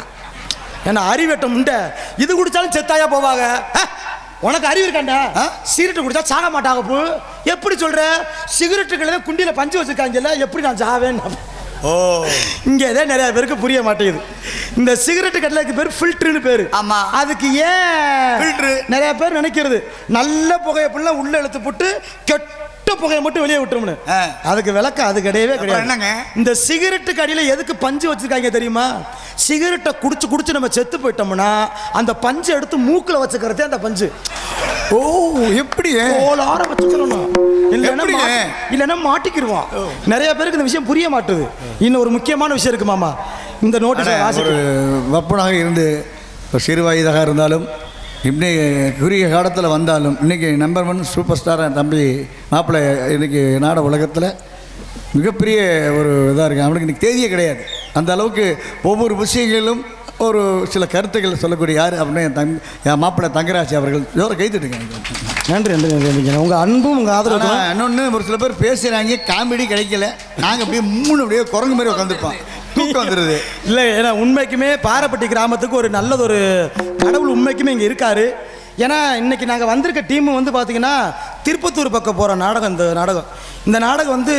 ஏன்னா அறிவட்ட முண்டை இது குடிச்சாலும் செத்தாயா போவாங்க. உனக்கு அறிவு இருக்காண்டா? சீரட்டு குடிச்சா சாக மாட்டாங்க. பூ எப்படி சொல்ற? சிகரெட்டுகளை குண்டியில பஞ்சு வச்சிருக்காங்கல்ல, எப்படி நான் சாவேன்? ஓ, இங்கே தான் நிறைய பேருக்கு புரிய மாட்டேங்குது. இந்த சிகரெட்டு கட்டலுக்கு பேர் ஃபில்டர்னு பேரு. ஆமா, அதுக்கு ஏன் ஃபில்டர் நிறைய பேர் நினைக்கிறது நல்ல புகையை ஃபுல்லா உள்ள இழுத்து போட்டு கெட்ட புகையை மட்டும் வெளியே விட்டுரும்னு. அதுக்கு விளக்கம் அது கிடையவே கிடையாது. இந்த சிகரெட்டுக்கு அடியில எதுக்கு பஞ்சு வச்சிருக்காங்க தெரியுமா? சிகரெட்டை குடிச்சு குடிச்சு நம்ம செத்து போயிட்டோம்னா அந்த பஞ்சு எடுத்து மூக்குல வச்சுக்கிறதே அந்த பஞ்சு. ஓ, எப்படி ஓலார வச்சுக்கிறோம், இல்லைன்னா மாட்டிக்கிடுவான். நிறைய பேருக்கு இந்த விஷயம் புரிய மாட்டுது. இன்னும் ஒரு முக்கியமான விஷயம் இருக்கு மாமா. இந்த நோட்டீஸ் ஒரு வப்பனாக இருந்து சிறு வயதாக இருந்தாலும் இப்படி குறுகிய காலத்தில் வந்தாலும் இன்றைக்கி நம்பர் 1 சூப்பர் ஸ்டாராக தம்பி மாப்பிள்ளை இன்றைக்கி நாட உலகத்தில் மிகப்பெரிய ஒரு இதாக இருக்குது. அவனுக்கு இன்றைக்கி தேதியே கிடையாது. அந்த அளவுக்கு ஒவ்வொரு விஷயங்களிலும் ஒரு சில கருத்துக்கள் சொல்லக்கூடிய யார் அப்படின்னு என் மாப்பிள்ளை தங்கராஜ் அவர்கள் ஜோரை கைத்துட்டுருக்காங்க. நன்றி நன்றி நன்றி. உங்கள் அன்பும் உங்கள் ஆதரவு. இன்னொன்று ஒரு சில பேர் பேசுகிறாங்க, காமெடி கிடைக்கல, நாங்கள் அப்படியே அப்படியே குரங்கு மாதிரி உட்காந்துருப்போம், தூக்கம் வந்துடுது. இல்லை, ஏன்னா உண்மைக்குமே பாரப்பட்டி கிராமத்துக்கு ஒரு நல்லதொரு கடவுள் உண்மைக்குமே இங்கே இருக்காரு. ஏன்னா இன்னைக்கு நாங்கள் வந்திருக்க டீமு வந்து பார்த்தீங்கன்னா திருப்பத்தூர் பக்கம் போகிற நாடகம். இந்த நாடகம் வந்து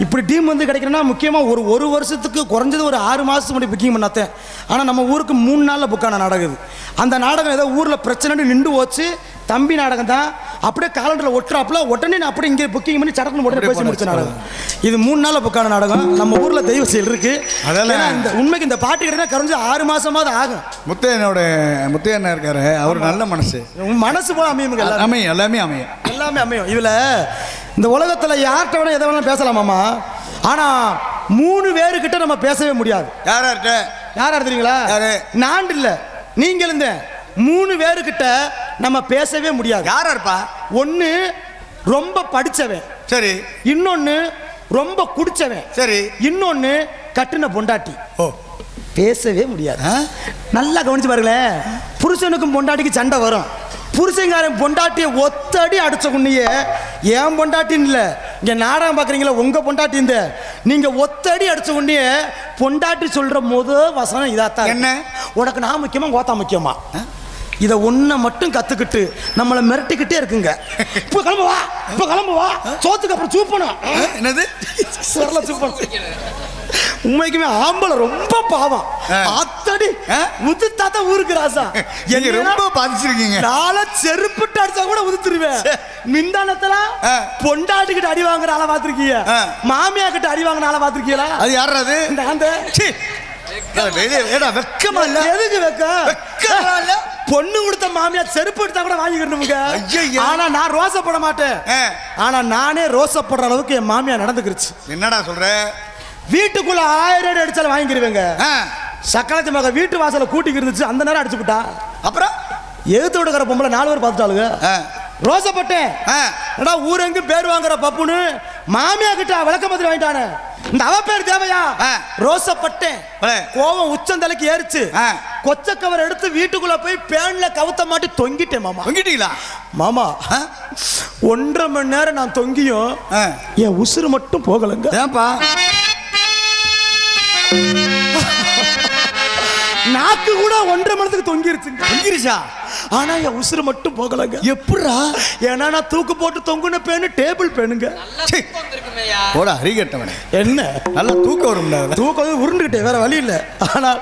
இப்படி டீம் வந்து கிடைக்கணும்னா முக்கியமாக ஒரு வருஷத்துக்கு குறைஞ்சது ஒரு 6 மாதத்துக்கு முன்னாடி புக்கிங் பண்ணாத்தேன். ஆனால் நம்ம ஊருக்கு 3 நாளில் புக்கான நாடகம் இது. அந்த நாடகம் ஏதோ ஊரில் பிரச்சனை நின்று போச்சு. தம்பி நாடகம் தான் அப்படியே காலண்டரில் ஒட்டுறாப்புல உடனே நான் அப்படியே இங்கே புக்கிங் பண்ணி சடக்குன்னு உடனே பேசி முடிச்ச நாடகம் இது. 3 நாளில் புக்கான நாடகம். நம்ம ஊரில் தெய்வ செயல் இருக்குது. அதெல்லாம் இந்த உண்மைக்கு இந்த பாட்டு கிட்ட குறைஞ்சு 6 மாதமாவது ஆகும். முத்தையண்ணா இருக்காரு, அவர் நல்ல மனசு போல அமையும். எல்லாமே அமையும். இதில் இந்த உலகத்தில் யார்கிட்ட வேணா எதை வேணா பேசலாமாமா. ஆனால் 3 பேருக்கிட்ட நம்ம பேசவே முடியாது. யார் தெரியுங்களா? நான் இல்லை, நீங்கள் இருந்த 3 பேருக்கிட்ட நம்ம பேசவே முடியாது. யாரா இருப்பா? ஒன்று ரொம்ப படித்தவன், சரி. இன்னொன்று ரொம்ப குடிச்சவன், சரி. இன்னொன்று கட்டின பொண்டாட்டி. ஓ, பேசவே முடியாது. நல்லா கவனிச்சு பாருங்களேன். புருஷனுக்கும் பொண்டாட்டிக்கு சண்டை வரும். புருஷங்காரன் பொண்டாட்டியை ஒத்தடி அடிச்ச குண்ணியே ஏன் பொண்டாட்டின்னு இல்லை, இங்கே நாடகம் பார்க்குறீங்களா உங்கள் பொண்டாட்டி இந்த நீங்கள் ஒத்தடி அடிச்ச குண்ணியே பொண்டாட்டி சொல்கிற வசனம் இதாத்தான். என்ன? உனக்கு நான் முக்கியமா கோத்தா முக்கியமா? இதை ஒன்றை மட்டும் கற்றுக்கிட்டு நம்மளை மிரட்டிக்கிட்டே இருக்குங்க. இப்போ கிளம்பு வா சோத்துக்கு அப்புறம் சூப்பணும். என்னது சூப்பணும்? உண்மைக்குமே ஆம்பளை ரொம்ப பாவம். அத்தடி உதுத்தாத ஊருக்கு ராசா. நீங்க ரொம்ப பாதிச்சிருக்கீங்க. நாளை செருப்பிட்டு அடிச்சா கூட உதுத்துருவேன். மிந்தானத்துல பொண்டாட்டிக்கிட்ட அடி வாங்குற ஆளை பார்த்திருக்கீங்க, மாமியா கிட்ட அடி வாங்குற ஆளை பார்த்திருக்கீங்களா? அது யாரு? அது அந்த வெக்கமா இல்ல? எதுக்கு வெக்கம்? பொண்ணு கொடுத்த மாமியா செருப்பு எடுத்தா கூட வாங்கிக்கணுமுங்க. ஆனா நான் ரோசப்பட மாட்டேன். ஆனா நானே ரோசப்படுற அளவுக்கு என் மாமியா நடந்துக்கிருச்சு. என்னடா சொல்ற? வீட்டுக்குள்ள 1000 அடி அடிச்சாலும் வாங்கிக்கிருவேங்க. சக்கலத்து மக வீட்டு வாசல கூட்டிக்கு இருந்துச்சு, அந்த நேரம் அடிச்சு விட்டா. அப்புறம் எழுத்து விடுக்கிற பொம்பளை 4 பேர் பார்த்துட்டாளுங்க. ரோசப்பட்டேன். ஊரெங்கு பேர் வாங்குற பப்புன்னு மாமியா கிட்ட விளக்க மாதிரி வாங்கிட்டானே. இந்த அவ பேர் தேவையா ஆ. ரோசப்பட்டேன் பலே. கோவம் உச்சந்தலைக்கு ஏறிச்சு ஆ. கொச்ச கவர் எடுத்து வீட்டுக்குள்ள போய் பேன்ல கவுத்த மாட்டி தொங்கிட்டேன் மாமா தொங்கிட்டீங்களா? மாமா ஆ? 1.5 மணி நேரம் நான் தொங்கியும் ஆ. என் உசுறு மட்டும் போகலங்க ஏன்பா? நாக்கு கூட 1.5 மணி நேரத்துக்கு தொங்கிருச்சுங்க தொங்கிருச்சா? ஆனா என் உசுறு மட்டும் போகலங்க எப்படா? ஏன்னா நான் தூக்கு போட்டு தொங்குன பேனு டேபிள் பேனுங்க சீ. போடா அறிகட்டவனே. என்ன நல்லா தூக்கம் வரும்டா. தூக்கம் வந்து உருண்டுகிட்டே வேற வழி இல்லை ஆனால்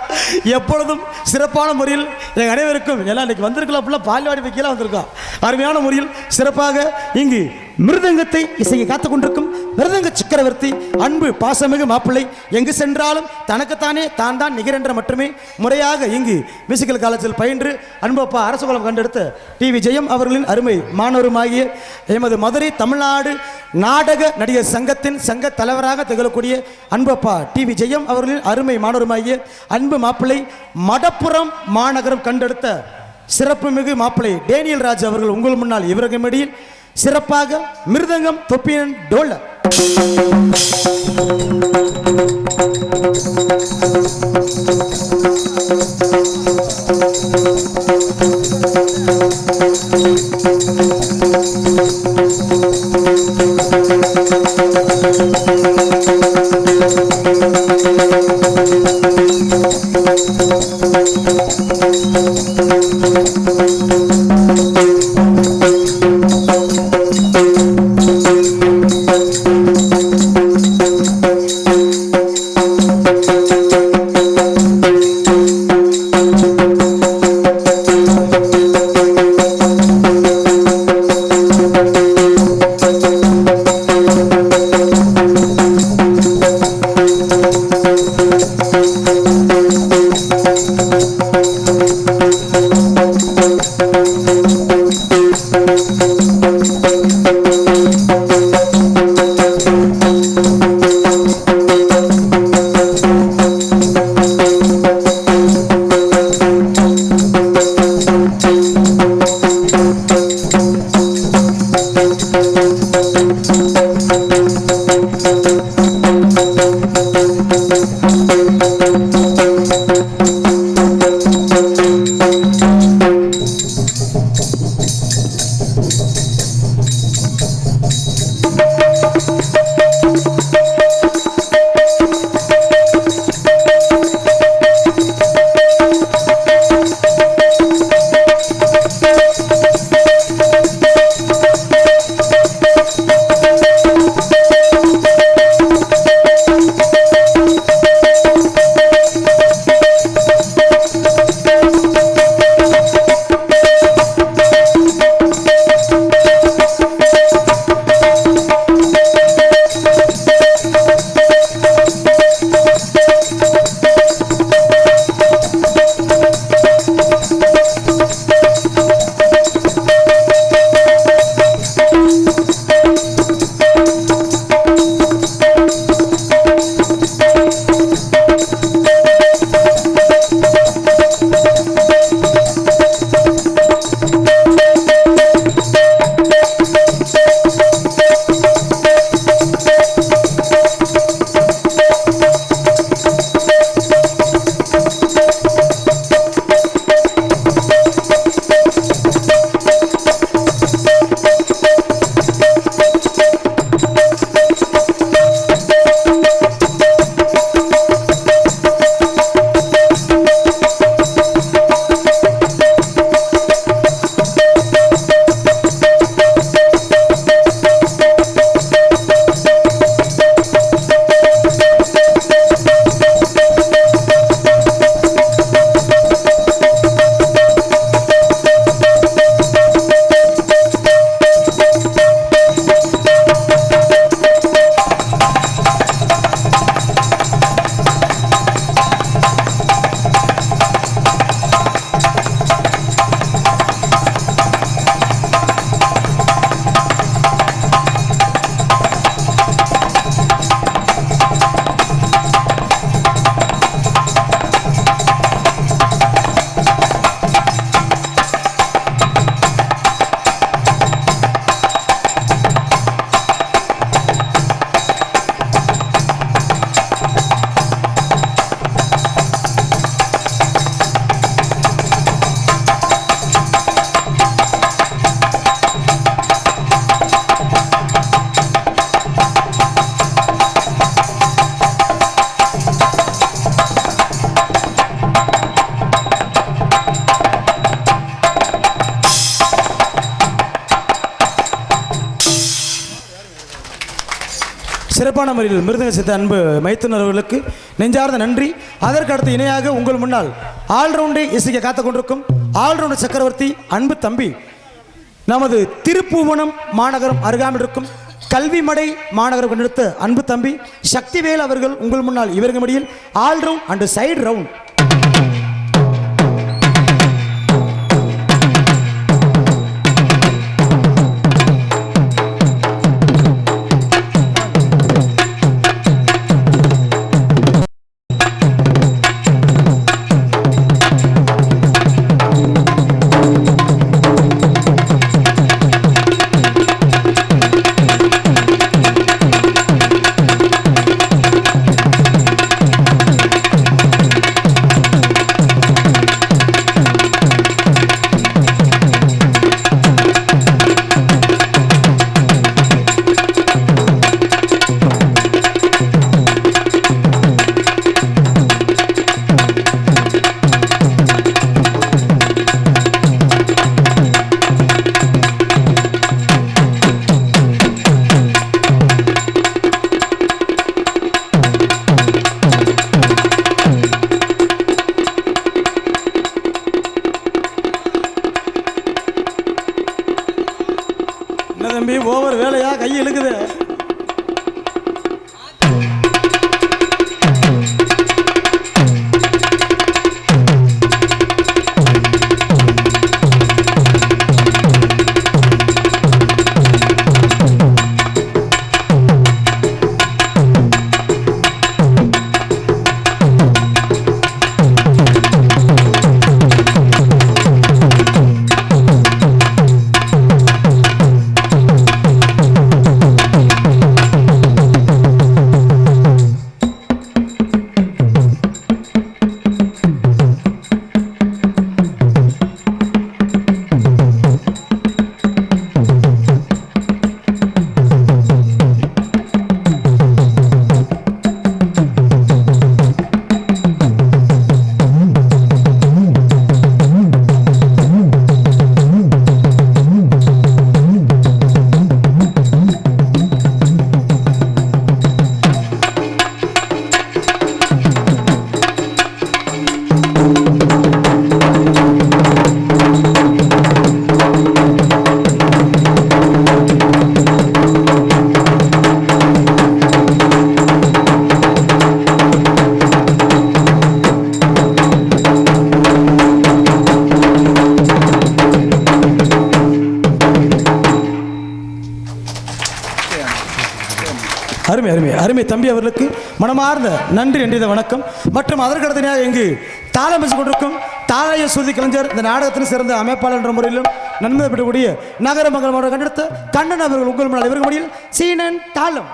எப்பொழுதும் சிறப்பான முறையில் எங்கள் அனைவருக்கும் எல்லாம் இன்னைக்கு வந்திருக்கலாம் அப்படிலாம் பால்வாடி வைக்கலாம் வந்திருக்கோம் அருமையான முறையில் சிறப்பாக இங்கு மிருதங்கத்தை இசையை காத்துக் கொண்டிருக்கும் மிருதங்க சக்கரவர்த்தி அன்பு பாசமிகு மாப்பிள்ளை எங்கு சென்றாலும் தனக்குத்தானே தான் தான் நிகரென்ற மட்டுமே முறையாக இங்கு மியூசிக்கல் காலேஜில் பயின்று அன்பப்பா அரசுகுலம் கண்டெடுத்த டிவி ஜெயம் அவர்களின் அருமை மாணவருமாகிய எமது மதுரை தமிழ்நாடு நாடக நடிகர் சங்கத்தின் சங்க தலைவராக திகழக்கூடிய அன்பப்பா டிவி ஜெயம் அவர்களின் அருமை மாணவருமாகிய அன்பு மாப்பிள்ளை மடப்புறம் மாநகரம் கண்டெடுத்த சிறப்புமிகு மாப்பிள்ளை டேனியல் ராஜ் அவர்கள் உங்கள் முன்னால் இவருக்கு மடியில் சிறப்பாக மிருதங்கம் தொப்பியன் டோல சிறப்பான முறையில் மிருதங்க சித்த அன்பு மைத்துனர்களுக்கு நெஞ்சார்ந்த நன்றி. அதற்கு அடுத்து இணையாக உங்கள் முன்னால் ஆல்ரவுண்டை இசைக்க காத்துக் கொண்டிருக்கும் ஆல்ரவுண்டர் சக்கரவர்த்தி அன்பு தம்பி நமது திருப்புவனம் மாநகரம் அருகாமல் இருக்கும் கல்விமடை மாநகரம் கொண்டிருத்த அன்பு தம்பி சக்திவேல் அவர்கள் உங்கள் முன்னால் இவர்கள் மடியில் ஆல்ரவுண்ட் அண்ட் சைடு ரவுண்ட். தம்பி ஓவர் வேலையா கை இழுக்குது. அருமை அருமை அருமை தம்பி அவர்களுக்கு மனமார்ந்த நன்றி நன்றித வணக்கம். மற்றும் அதற்கடுத்தனையாக இங்கு தாளம் பேசிக் கொண்டிருக்கும் தாளைய சுருதி கலைஞர், இந்த நாடகத்தின் சிறந்த அமைப்பாளர் என்ற முறையிலும் நன்மை பெற்றக்கூடிய நகர மங்கலம் கண்டெடுத்த கண்ணன் அவர்கள் உங்கள் முன்னால் இவர்கள் முறையில் சீனன் தாளம்.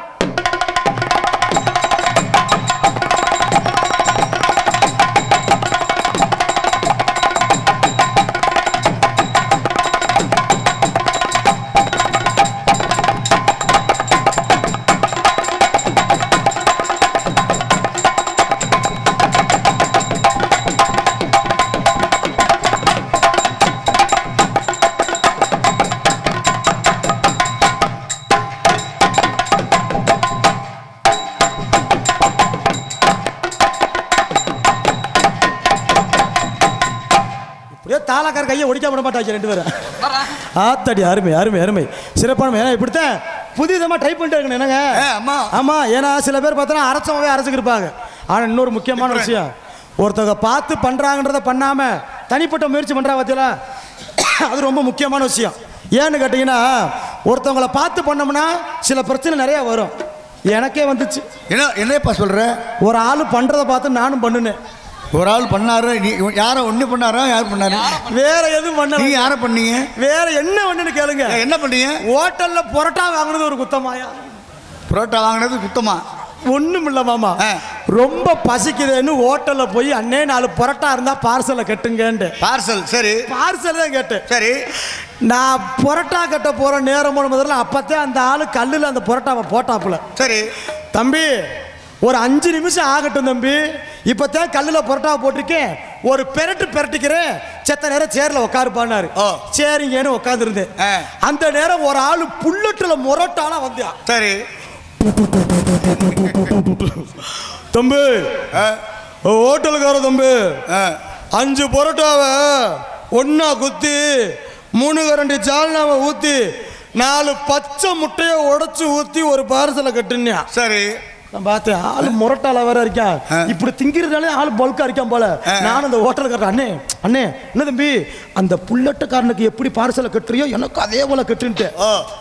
தாளக்கார கையை ஒடிக்க விட மாட்டாங்க ரெண்டு பேரும். ஆத்தடி அருமை அருமை அருமை சிறப்பான. ஏன்னா இப்படித்தான் புதிதமாக டைப் பண்ணிட்டு இருக்கணும் என்னங்க. ஆமாம், ஏன்னா சில பேர் பார்த்தோன்னா அரைச்சமாவே அரைச்சிக்கு இருப்பாங்க. ஆனால் இன்னொரு முக்கியமான விஷயம், ஒருத்தவங்க பார்த்து பண்ணுறாங்கன்றத பண்ணாமல் தனிப்பட்ட முயற்சி பண்ணுறாங்க பார்த்தீங்களா, அது ரொம்ப முக்கியமான விஷயம். ஏன்னு கேட்டிங்கன்னா, ஒருத்தவங்களை பார்த்து பண்ணோம்னா சில பிரச்சனை நிறையா வரும். எனக்கே வந்துச்சு. என்னப்பா சொல்கிற? ஒரு ஆள் பண்ணுறதை பார்த்து நானும் பண்ணுனேன். ஒரு ஆள் பண்ணாரு, நீ யாரை ஒன்று பண்ணாரா? யார் பண்ணாரு? வேற எதுவும் பண்ண. நீ யாரை பண்ணீங்க? வேற என்ன பண்ணுன்னு கேளுங்க. என்ன பண்ணீங்க? ஹோட்டல்ல பரோட்டா வாங்கினது ஒரு குத்தமாயா? பரோட்டா வாங்கினது குத்தமா? ஒண்ணும் இல்ல மாமா, ரொம்ப பசிக்குதுன்னு ஹோட்டல்ல போய் அண்ணே 4 பரோட்டா இருந்தா பார்சலை கட்டுங்கன்னு. பார்சல்? சரி, பார்சல் தான் கேட்டேன். சரி, நான் பரோட்டா கட்ட போற நேரம் முதல்ல அப்பத்தே அந்த ஆளு கல்லுல அந்த பரோட்டாவை போட்டாப்புல. சரி தம்பி, ஒரு 5 நிமிஷம் ஆகட்டும் தம்பி, இப்பதான் கல்லுல பரோட்டாவை போட்டிருக்கேன், ஒரு பெரட்டிக்கிறேன், செத்த நேரம் சேர்ல உட்காருப்பான்னாரு. சரிங்கன்னு உட்காந்துருந்தேன். அந்த நேரம் ஒரு ஆளு புல்லட்டுல முரட்டால வந்தா. சரி, தம்பி ஹோட்டலுக்கார தம்பி 5 பரோட்டாவை ஒன்னா குத்தி 3 கரண்டி ஜால்னாவை ஊற்றி 4 பச்சை முட்டையை உடைச்சு ஊற்றி ஒரு பார்சலை கட்டுனியா. சரி, நான் பார்த்தேன் ஆளு முரட்டால வேற இருக்கான். இப்படி திங்கிறதாலே ஆளு பல்கா இருக்கான் போல. நானும் அந்த ஹோட்டலுக்காரன், அண்ணே அண்ணே என்ன தம்பி அந்த புல்லட்டுக்காரனுக்கு எப்படி பார்சலை கட்டுறியோ எனக்கு அதே போல கட்டுன்ட்டு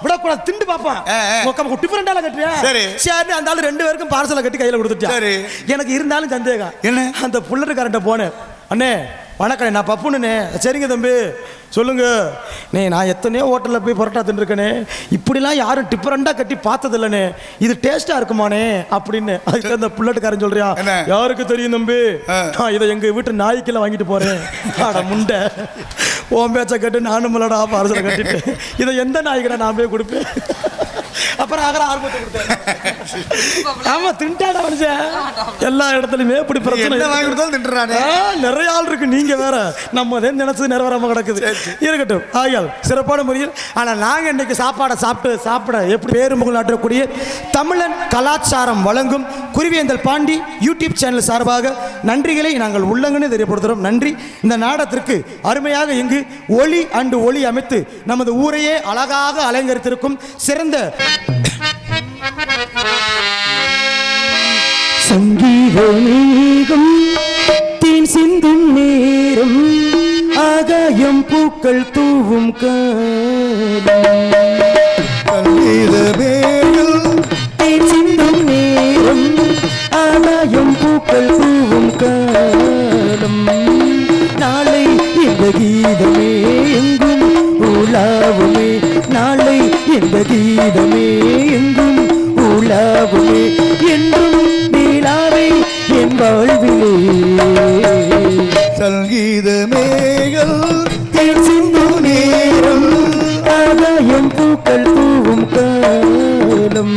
விடக்கூடாது, திண்டு பாப்பான் டிஃபரெண்டால கட்டுறியா. சரி அந்த ஆளு 2 பேருக்கும் பார்சலை கட்டி கையில கொடுத்துட்டேன். எனக்கு இருந்தாலும் சந்தேகம் என்ன, அந்த புல்லட்டுக்காரன்ட்ட போனேன், அண்ணே வணக்கம் நான் பப்புனுண்ணே. சரிங்க தம்பி சொல்லுங்க. நான் எத்தனையோ ஹோட்டலில் போய் பரோட்டா தின்னுருக்கேனே, இப்படிலாம் யாரும் டிஃபரெண்டாக கட்டி பார்த்ததில்லண்ணே, இது டேஸ்ட்டாக இருக்குமானே அப்படின்னு. அதுக்கு அந்த புல்லட்டுக்காரன் சொல்றியா, யாருக்கு தெரியும் தம்பி, நான் இதை எங்கள் வீட்டு நாய்க்கெல்லாம் வாங்கிட்டு போகிறேன். ஆட முண்டை ஓம் பேச்சை கட்டு நானும் முள்ளடா பார்சலை கட்டிட்டு இதை எந்த நாய்க்கடா நான் போய் கொடுப்பேன். அப்புறம் ஆர்வத்தை கொடுத்தேன். ஆமா திண்டாடா மனுஷன் எல்லா இடத்துலயுமே இப்படி பிரச்சனை வாங்கி கொடுத்தாலும் திட்டுறானே. நிறைய ஆள் இருக்கு, நீங்க வேற நம்ம நினைச்சது நிறைவேறாம கிடக்குது. இருக்கட்டும் ஆகியால் சிறப்பான முறையில். ஆனால் நாங்கள் இன்னைக்கு சாப்பிட எப்படி பேருமுகல் ஆற்றக்கூடிய தமிழன் கலாச்சாரம் வழங்கும் குருவேந்தல் பாண்டி யூடியூப் சேனல் சார்பாக நன்றிகளை நாங்கள் உள்ளங்கன்னு தெரியப்படுத்துகிறோம். நன்றி. இந்த நாடகத்திற்கு அருமையாக இங்கு ஒளி அமைத்து நமது ஊரையே அழகாக அலங்கரித்திருக்கும் சிறந்த சங்கீதமேகம் தேன் சிந்தும் நேரம் ஆகாயம் பூக்கள் தூவும் தேன் சிந்தும் நேரம் ஆகாயம் பூக்கள் தூவும் காலம். நாளை இந்த கீதமே எங்கும் உலாவுமே, நாளை இந்த கீதமே எங்கும் உலாவுமே, என்றும் நீலாவே என் வாழ்விலே. சங்கீதமேகள் தேன் சிந்தும் நேரம் ஆகாயம் பூக்கள் தூவும் காலம்.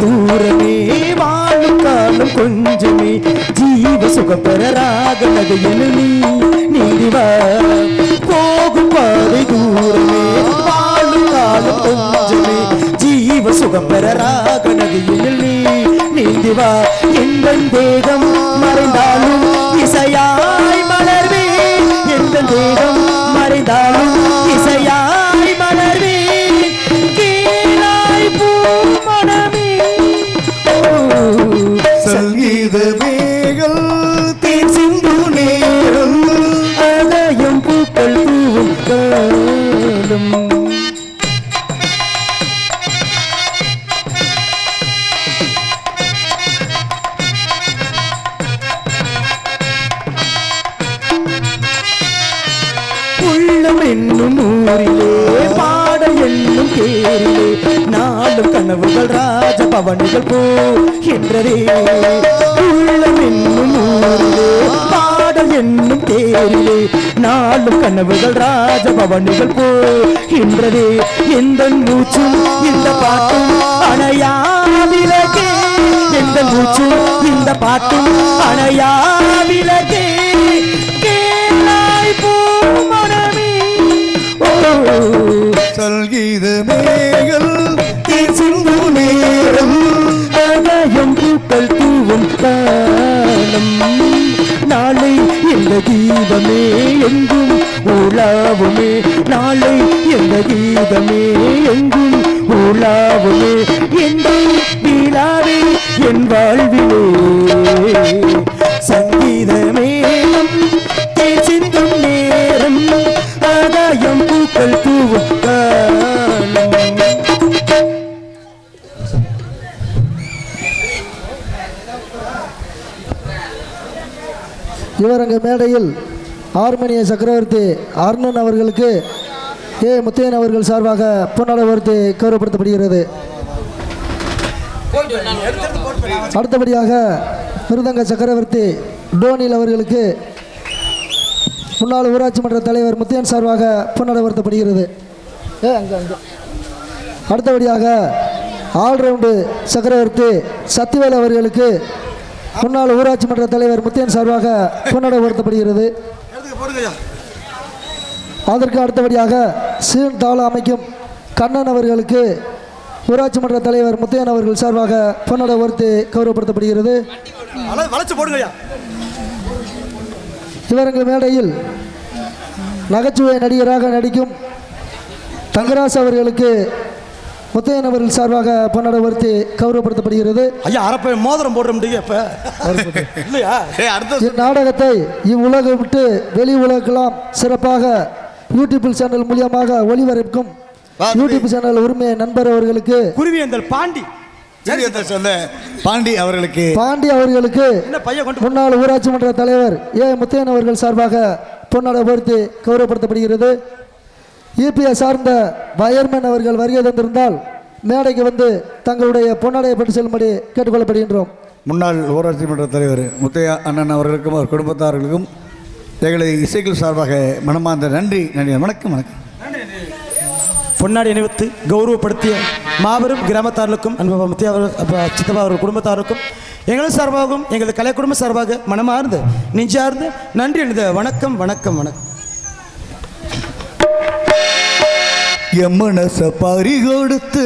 தூரமே வாழும் காலம் கொஞ்சமே ஜீவ சுகம் பெற ராகனது எழுநீ நீடிவா. போகும் பாதை தூரமே வாழும் காலம் கொஞ்சமே ஜீவ சுகம் பெற ராகனது எழுநீ நீடிவா. எந்த தேகம் மறைந்தாலும் இசையாய் மலர்வே, எந்த தேகம் மறைந்தாலும் இசையாய் மலர்வே. சங்கீதமேகள் தேன் சிந்து நேரம் ஆகாயம் பூக்கள் தூவும் காலம். உள்ளம் என்னும் ஊரிலே பாடல் என்னும் தேரிலே நாளும் கனவுகள் ராஜபவனிகள் போகின்றதே. உள்ளம் என்னும் ஊரிலே பாடல் என்னும் தேரிலே நாளும் கனவுகள் ராஜபவனிகள் போகின்றதே. எந்த மூச்சும் இந்த பாட்டும் அணையா விலகே, எந்த மூச்சும் இந்த பாட்டும் அணையா விலகே. சங்கீதமேகள் தேன் சிந்தும் நேரம் ஆகாயம் பூக்கள் தூவும் காலம். நாளை இந்த கீதமே எங்கும் உலாவுமே, நாளை இந்த கீதமே எங்கும் உலாவுமே, என்றும் வீழாவே என் வாழ்விலே. சங்கீதமேகம் தேன் சிந்தும் நேரம் ஆகாயம் பூக்கள் தூவும் காலம். இவர் அங்கே மேடையில் ஆர்மேனிய சக்கரவர்த்தி அர்ணன் அவர்களுக்கு முத்தையன் அவர்கள் சார்பாக பொன்னாடை கௌரவப்படுத்தப்படுகிறது. அடுத்தபடியாக மிருதங்க சக்கரவர்த்தி டோனில் அவர்களுக்கு முன்னாள் ஊராட்சி மன்ற தலைவர் முத்தையன் சார்பாக பொன்னாடை வருத்தப்படுகிறது. அடுத்தபடியாக ஆல்ரவுண்டு சக்கரவர்த்தி சத்திவேல் அவர்களுக்கு முன்னாள் ஊராட்சி மன்ற தலைவர் முத்தையன் சார்பாக பொன்னாடை உயர்த்தப்படுகிறது. அதற்கு அடுத்தபடியாக சீன் தாள அமைக்கும் கண்ணன் அவர்களுக்கு ஊராட்சி மன்ற தலைவர் முத்தையன் அவர்கள் சார்பாக பொன்னாடை உயர்த்தி கௌரவப்படுத்தப்படுகிறது. இவர்கள் மேடையில் நகைச்சுவை நடிகராக நடிக்கும் தங்கராஜ் அவர்களுக்கு முத்தையன் அவர்கள் சார்பாக பொன்னாடை உயர்த்தி கௌரவப்படுத்தப்படுகிறது. ஐயா அரப்பை மோதிரம் போட முடியும் இப்ப இல்லையா? இந்நாடகத்தை இவ்வுலகை விட்டு வெளி உலகெல்லாம் சிறப்பாக யூடியூப் சேனல் மூலியமாக ஒளிபரப்பும் யூடியூப் சேனல் உரிமை நண்பர் அவர்களுக்கு குருவியந்தல் பாண்டி பாண்டி அவர்களுக்கு முன்னாள் ஊராட்சி மன்ற தலைவர் முத்தையன் அவர்கள் சார்பாக பொன்னாடை உயர்த்தி கௌரவப்படுத்தப்படுகிறது. இபிஎஸ் சார்ந்த வயர்மேன் அவர்கள் வருகை தந்திருந்தால் மேடைக்கு வந்து தங்களுடைய பொன்னாடையை பெற்று செல்லும்படி கேட்டுக்கொள்ளப்படுகின்றோம். முன்னாள் ஊராட்சி மன்ற தலைவர் முத்தையா அண்ணன் அவர்களுக்கும் அவர் குடும்பத்தார்களுக்கும் எங்களை இசைக்குழு சார்பாக மனமார்ந்த நன்றி. வணக்கம். பொன்னாடி அணிவித்து கௌரவப்படுத்திய மாபெரும் கிராமத்தார்களுக்கும் அன்பு முத்தையா அவர்கள் சித்தப்பா அவர்கள் குடும்பத்தாருக்கும் எங்கள் சார்பாகவும் எங்களது கலை குடும்ப சார்பாக மனமார்ந்து நெஞ்சார்ந்து நன்றி எழுத வணக்கம். எம்மனச பறி கொடுத்து